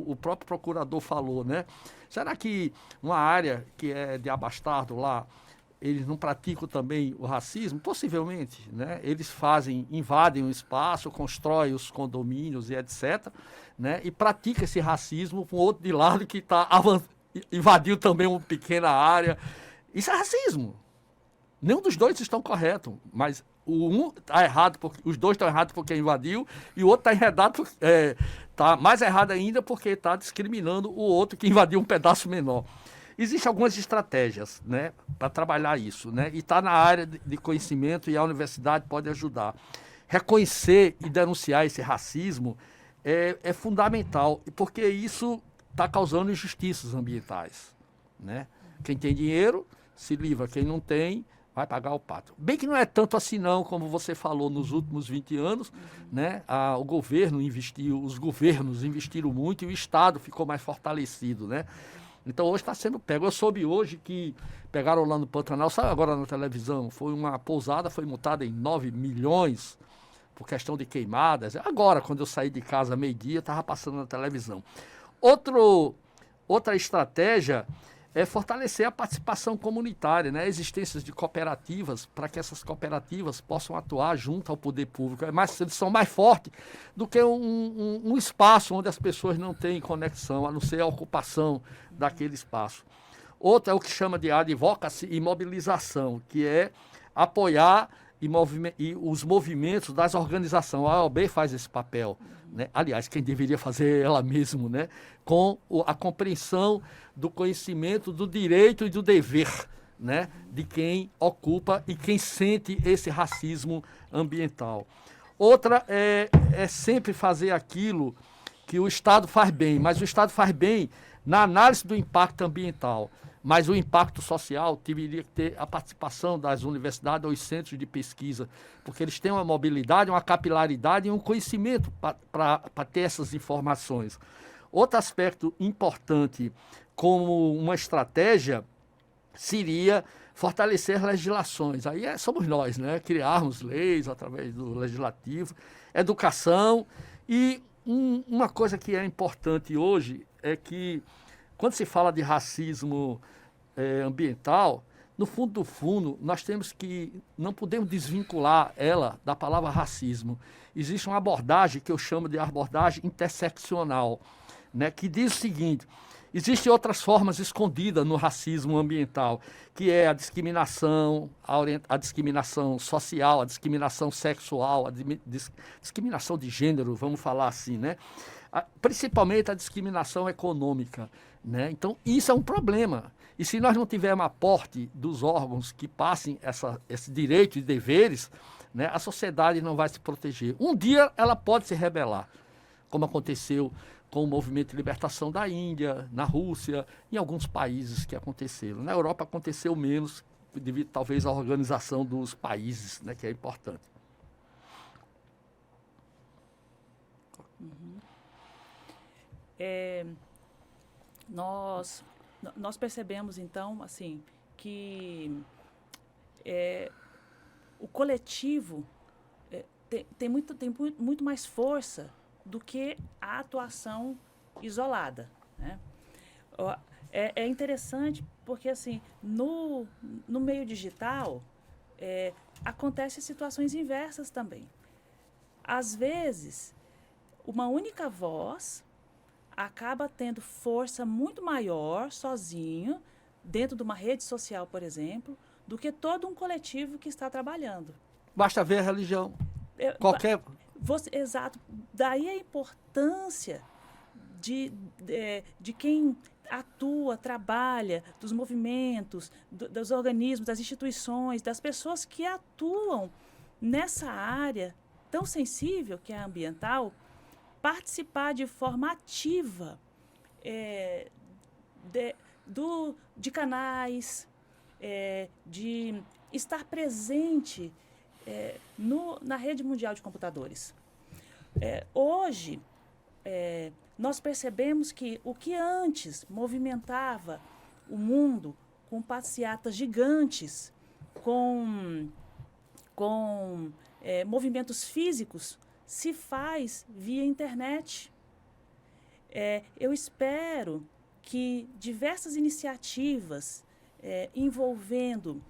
o próprio procurador falou, né? Será que uma área que é de Abastardo lá, eles não praticam também o racismo? Possivelmente, né? Eles invadem o espaço, constroem os condomínios e etc., né? E praticam esse racismo com o outro de lado que invadiu também uma pequena área. Isso é racismo. Nenhum dos dois estão corretos, mas um está errado, os dois estão errados porque invadiu, e o outro está mais errado ainda porque está discriminando o outro que invadiu um pedaço menor. Existem algumas estratégias, né, para trabalhar isso, né, e está na área de conhecimento e a universidade pode ajudar. Reconhecer e denunciar esse racismo é fundamental, porque isso está causando injustiças ambientais, né? Quem tem dinheiro se livra, quem não tem vai pagar o pato. Bem que não é tanto assim não, como você falou, nos últimos 20 anos, né, os governos investiram muito e o Estado ficou mais fortalecido, né? Então hoje está sendo pego. Eu soube hoje que pegaram lá no Pantanal, saiu agora na televisão, foi uma pousada, foi multada em 9 milhões por questão de queimadas. Agora, quando eu saí de casa meio-dia, estava passando na televisão. Outra estratégia é fortalecer a participação comunitária, né? Existências de cooperativas, para que essas cooperativas possam atuar junto ao poder público. Eles são mais fortes do que um espaço onde as pessoas não têm conexão, a não ser a ocupação daquele espaço. Outra é o que chama de advocacy e mobilização, que é apoiar os movimentos das organizações. A OAB faz esse papel, né? Aliás, quem deveria fazer ela mesmo, né? Com a compreensão do conhecimento do direito e do dever, né? De quem ocupa e quem sente esse racismo ambiental. Outra é sempre fazer aquilo que o Estado faz bem, mas o Estado faz bem na análise do impacto ambiental. Mas o impacto social deveria ter a participação das universidades ou os centros de pesquisa, porque eles têm uma mobilidade, uma capilaridade e um conhecimento para ter essas informações. Outro aspecto importante, como uma estratégia, seria fortalecer legislações. Aí somos nós, né? Criarmos leis através do legislativo, educação. E uma coisa que é importante hoje é que, quando se fala de racismo ambiental, no fundo do fundo, nós temos que, não podemos desvincular ela da palavra racismo. Existe uma abordagem que eu chamo de abordagem interseccional, né, que diz o seguinte: existem outras formas escondidas no racismo ambiental, que é a discriminação, a discriminação social, a discriminação sexual, a discriminação de gênero, vamos falar assim, né? Principalmente a discriminação econômica, né? Então, isso é um problema. E se nós não tivermos aporte dos órgãos que passem esse direito e deveres, né, a sociedade não vai se proteger. Um dia ela pode se rebelar, como aconteceu com o movimento de libertação da Índia, na Rússia, em alguns países que aconteceram. Na Europa aconteceu menos, devido talvez à organização dos países, né, que é importante. Nós percebemos, então, assim, que o coletivo tem muito mais força do que a atuação isolada, né? É interessante porque, assim, no meio digital, acontecem situações inversas também. Às vezes, uma única voz acaba tendo força muito maior, sozinho, dentro de uma rede social, por exemplo, do que todo um coletivo que está trabalhando. Basta ver a religião. Exato. Daí a importância de quem atua, trabalha, dos movimentos, dos organismos, das instituições, das pessoas que atuam nessa área tão sensível que é a ambiental, participar de forma ativa de canais, de estar presente na rede mundial de computadores. Hoje, nós percebemos que o que antes movimentava o mundo com passeatas gigantes, com movimentos físicos, se faz via internet. Eu espero que diversas iniciativas envolvendo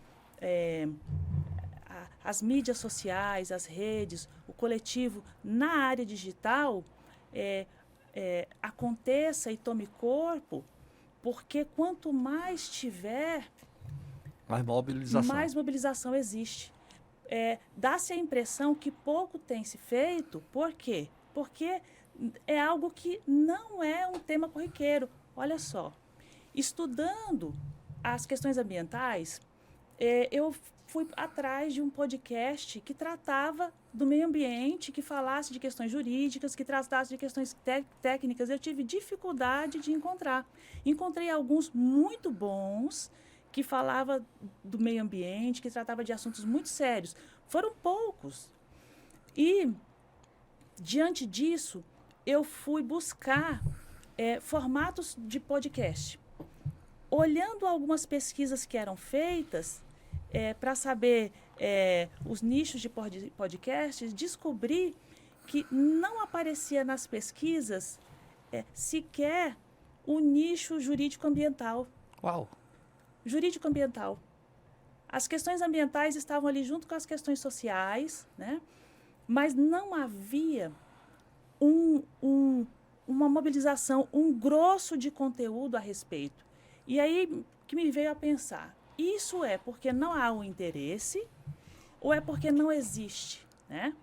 as mídias sociais, as redes, o coletivo na área digital aconteça e tome corpo, porque quanto mais tiver, mais mobilização existe. Dá-se a impressão que pouco tem se feito. Por quê? Porque é algo que não é um tema corriqueiro. Olha só, estudando as questões ambientais, eu fui atrás de um podcast que tratava do meio ambiente, que falasse de questões jurídicas, que tratasse de questões técnicas. Eu tive dificuldade de encontrar. Encontrei alguns muito bons, que falava do meio ambiente, que tratava de assuntos muito sérios. Foram poucos. E, diante disso, eu fui buscar formatos de podcast. Olhando algumas pesquisas que eram feitas, para saber os nichos de podcasts, descobri que não aparecia nas pesquisas sequer o nicho jurídico-ambiental. Uau! Jurídico-ambiental. As questões ambientais estavam ali junto com as questões sociais, né? Mas não havia uma mobilização, um grosso de conteúdo a respeito. E aí que me veio a pensar, isso é porque não há um interesse ou é porque não existe, né?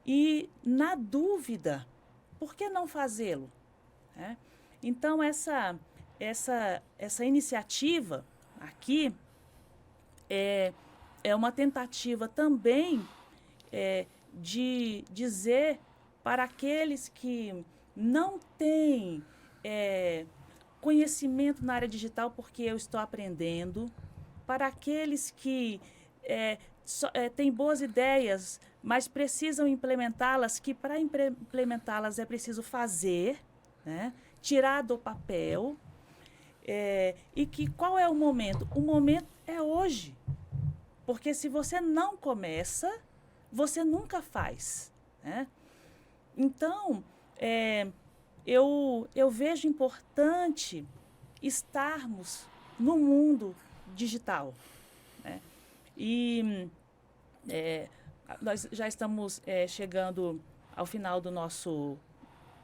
E, na dúvida, por que não fazê-lo? Né? Então, essa iniciativa aqui é uma tentativa também de dizer para aqueles que não tem conhecimento na área digital porque eu estou aprendendo, para aqueles que têm boas ideias, mas precisam implementá-las, que para implementá-las é preciso fazer, né? Tirar do papel, e que qual é o momento? O momento é hoje, porque se você não começa, você nunca faz, né? Então, eu vejo importante estarmos no mundo digital, né? E nós já estamos chegando ao final do nosso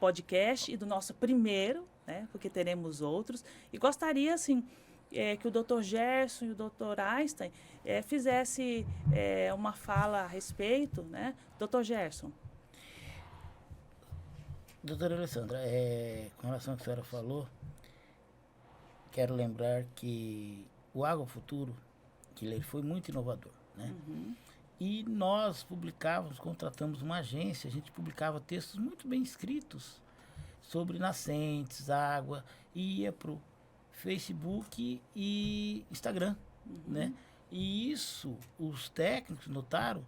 podcast e do nosso primeiro, né? Porque teremos outros. E gostaria, assim, que o Dr. Gerson e o Dr. Einstein fizesse uma fala a respeito, né? Dr. Gerson. Doutora Alessandra, com relação ao que a senhora falou, quero lembrar que o Água Futuro, que ele foi muito inovador, né? Uhum. E nós contratamos uma agência, a gente publicava textos muito bem escritos sobre nascentes, água, e ia para o Facebook e Instagram, né? E isso, os técnicos notaram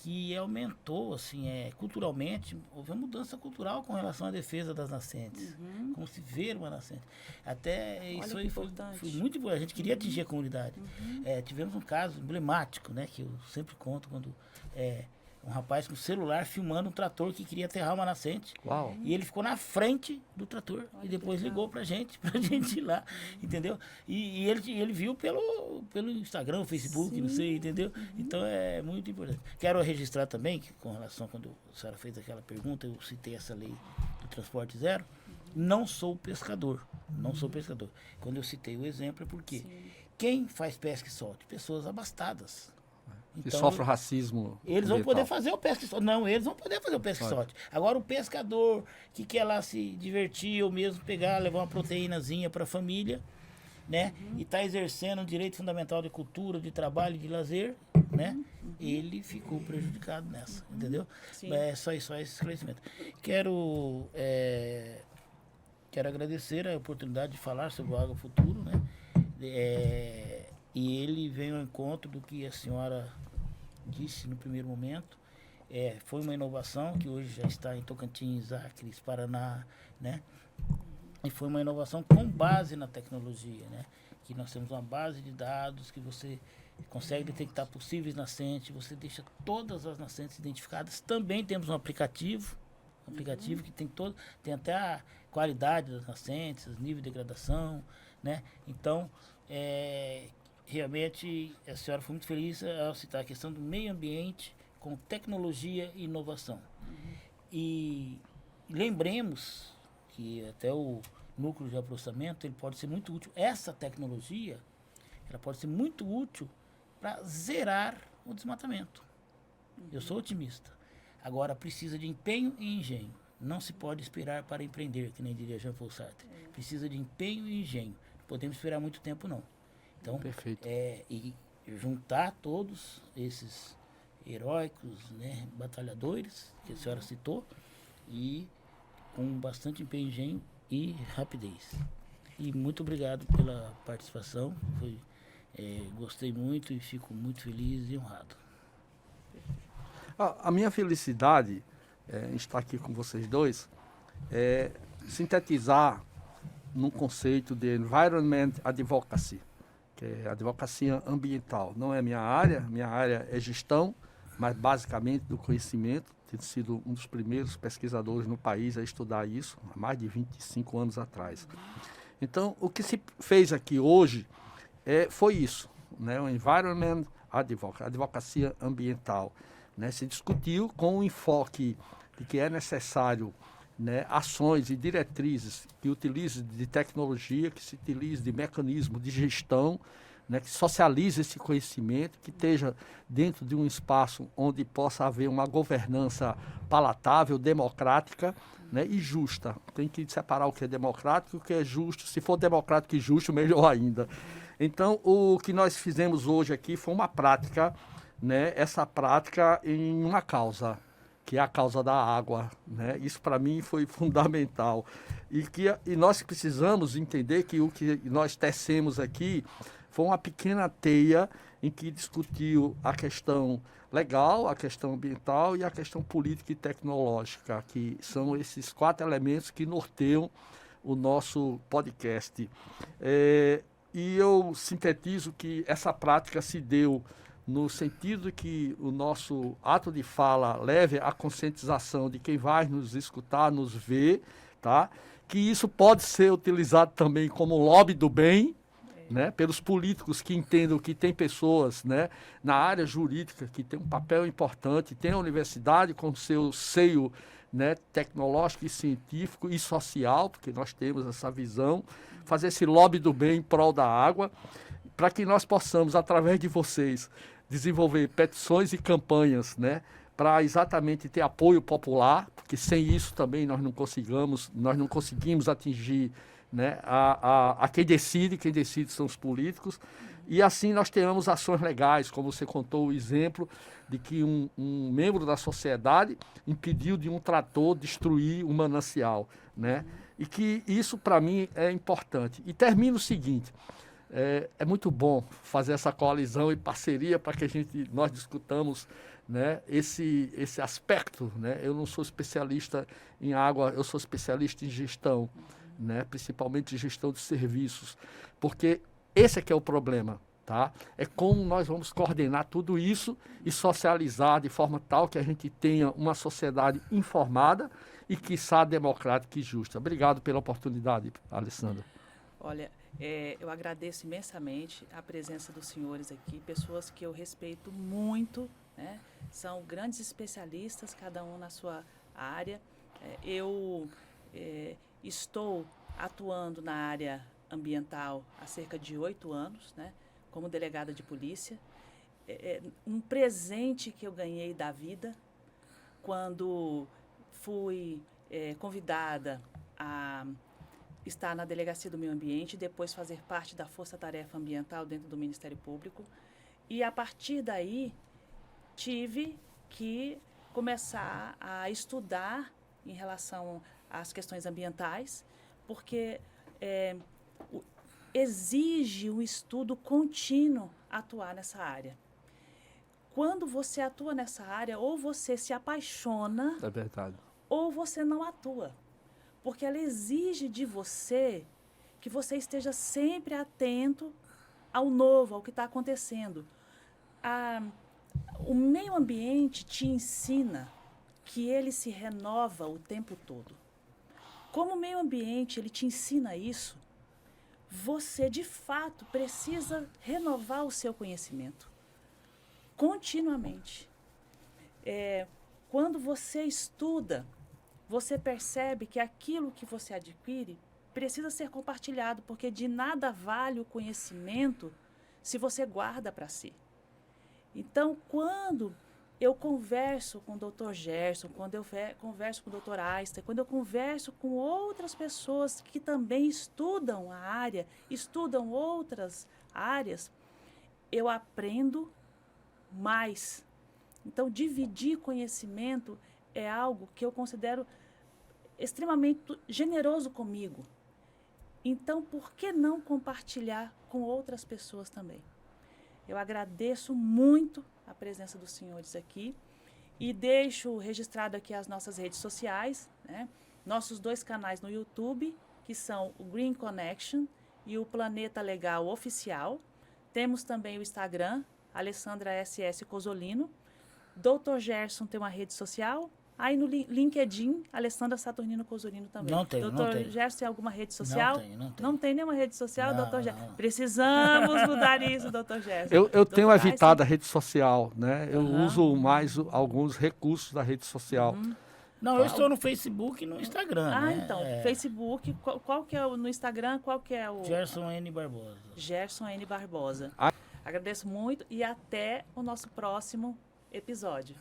que aumentou, assim, culturalmente, houve uma mudança cultural com relação à defesa das nascentes, como se ver uma nascente. Até Olha isso que aí foi muito importante, a gente queria atingir a comunidade. Tivemos um caso emblemático, né, que eu sempre conto, quando um rapaz com celular filmando um trator que queria aterrar uma nascente. Uau. E ele ficou na frente do trator. Olha, e depois que legal. ligou pra gente ir lá, entendeu? E ele viu pelo Instagram, Facebook, Sim. não sei, entendeu? Então é muito importante. Quero registrar também, que com relação, quando a senhora fez aquela pergunta, eu citei essa lei do transporte zero. Não sou pescador. Não sou pescador. Quando eu citei o exemplo é porque quem faz pesca e solte? Pessoas abastadas. Que sofre o racismo. Eles vão ambiental. poder fazer o pesca e solte. Não, eles vão poder fazer o pesca e solte. Agora o pescador que quer lá se divertir ou mesmo pegar, levar uma proteínazinha para a família, né? E está exercendo um direito fundamental de cultura, de trabalho, de lazer, né? Ele ficou prejudicado nessa, entendeu? Sim. Só esse esclarecimento. Quero agradecer a oportunidade de falar sobre o Água Futuro, né? E ele vem ao encontro do que a senhora disse no primeiro momento. Foi uma inovação que hoje já está em Tocantins, Acre, Paraná, né? E foi uma inovação com base na tecnologia, né? Que nós temos uma base de dados que você consegue detectar possíveis nascentes, você deixa todas as nascentes identificadas. Também temos um aplicativo que tem até a qualidade das nascentes, os níveis de degradação, né? Então, realmente a senhora foi muito feliz ao citar a questão do meio ambiente com tecnologia e inovação. E lembremos que até o núcleo de aprocessamento ele pode ser muito útil. Essa tecnologia ela pode ser muito útil para zerar o desmatamento. Eu sou otimista. Agora precisa de empenho e engenho. Não se pode esperar para empreender, que nem diria Jean-Paul Sartre. Precisa de empenho e engenho. Não podemos esperar muito tempo, não. Então, Perfeito. E juntar todos esses heróicos, né, batalhadores que a senhora citou, e com bastante empenho, engenho e rapidez. E muito obrigado pela participação. Gostei muito e fico muito feliz e honrado. A minha felicidade em estar aqui com vocês dois é sintetizar num conceito de Environment Advocacy, que é advocacia ambiental. Não é minha área é gestão, mas basicamente do conhecimento. Tenho sido um dos primeiros pesquisadores no país a estudar isso, há mais de 25 anos atrás. Então, o que se fez aqui hoje foi isso, né? O Environment Advocacy, advocacia ambiental. Né? Se discutiu com o enfoque de que é necessário, né, ações e diretrizes que utilizem de tecnologia, que se utilize de mecanismo de gestão, né, que socialize esse conhecimento, que esteja dentro de um espaço onde possa haver uma governança palatável, democrática, né, e justa. Tem que separar o que é democrático e o que é justo. Se for democrático e justo, melhor ainda. Então, o que nós fizemos hoje aqui foi uma prática, né, essa prática em uma causa, que é a causa da água, né? Isso para mim foi fundamental. E nós precisamos entender que o que nós tecemos aqui foi uma pequena teia em que discutiu a questão legal, a questão ambiental e a questão política e tecnológica, que são esses 4 elementos que norteiam o nosso podcast. E eu sintetizo que essa prática se deu no sentido que o nosso ato de fala leve à conscientização de quem vai nos escutar, nos ver, tá? Que isso pode ser utilizado também como lobby do bem, né? Pelos políticos que entendam que tem pessoas, né, na área jurídica que tem um papel importante, tem a universidade com seu seio, né, tecnológico e científico e social, porque nós temos essa visão, fazer esse lobby do bem em prol da água, para que nós possamos, através de vocês, desenvolver petições e campanhas, né, para exatamente ter apoio popular, porque sem isso também nós não conseguimos atingir, né, a quem decide são os políticos, e assim nós tenhamos ações legais, como você contou o exemplo de que um membro da sociedade impediu de um trator destruir um manancial, né, e que isso para mim é importante. E termino o seguinte: é muito bom fazer essa coalizão e parceria para que nós discutamos, né, esse aspecto, né? Eu não sou especialista em água, eu sou especialista em gestão, né, principalmente gestão de serviços, porque esse é que é o problema, tá? É como nós vamos coordenar tudo isso e socializar de forma tal que a gente tenha uma sociedade informada e, quiçá, democrática e justa. Obrigado pela oportunidade, Alessandra. Olha, eu agradeço imensamente a presença dos senhores aqui, pessoas que eu respeito muito, né? São grandes especialistas, cada um na sua área. Eu estou atuando na área ambiental há cerca de 8 anos, né, como delegada de polícia. Um presente que eu ganhei da vida quando fui convidada a estar na Delegacia do Meio Ambiente e depois fazer parte da Força Tarefa Ambiental dentro do Ministério Público. E, a partir daí, tive que começar a estudar em relação às questões ambientais, porque exige um estudo contínuo atuar nessa área. Quando você atua nessa área, ou você se apaixona, É verdade, ou você não atua. Porque ela exige de você que você esteja sempre atento ao novo, ao que está acontecendo. O meio ambiente te ensina que ele se renova o tempo todo. Como o meio ambiente ele te ensina isso, você, de fato, precisa renovar o seu conhecimento continuamente. Quando você estuda, você percebe que aquilo que você adquire precisa ser compartilhado, porque de nada vale o conhecimento se você guarda para si. Então, quando eu converso com o Dr. Gerson, quando eu converso com o Dr. Einstein, quando eu converso com outras pessoas que também estudam a área, estudam outras áreas, eu aprendo mais. Então, dividir conhecimento é algo que eu considero extremamente generoso comigo. Então, por que não compartilhar com outras pessoas também? Eu agradeço muito a presença dos senhores aqui e deixo registrado aqui as nossas redes sociais, né? Nossos 2 canais no YouTube, que são o Green Connection e o Planeta Legal Oficial. Temos também o Instagram, Alessandra SS Cozzolino. Dr. Gerson tem uma rede social. Aí no LinkedIn, Alessandra Saturnino Cozzolino também. Não tenho. Dr. Gerson tem alguma rede social? Não tenho. Não tem nenhuma rede social, Não, Dr. Gerson? não. Precisamos mudar isso, Dr. Gerson. Eu tenho Dr. evitado a rede social, né? Eu Aham. uso mais alguns recursos da rede social. Não, eu estou no Facebook e no Instagram, né? Então, Facebook, qual que é no Instagram, qual que é o... Gerson N. Barbosa. Gerson N. Barbosa. Agradeço muito e até o nosso próximo episódio.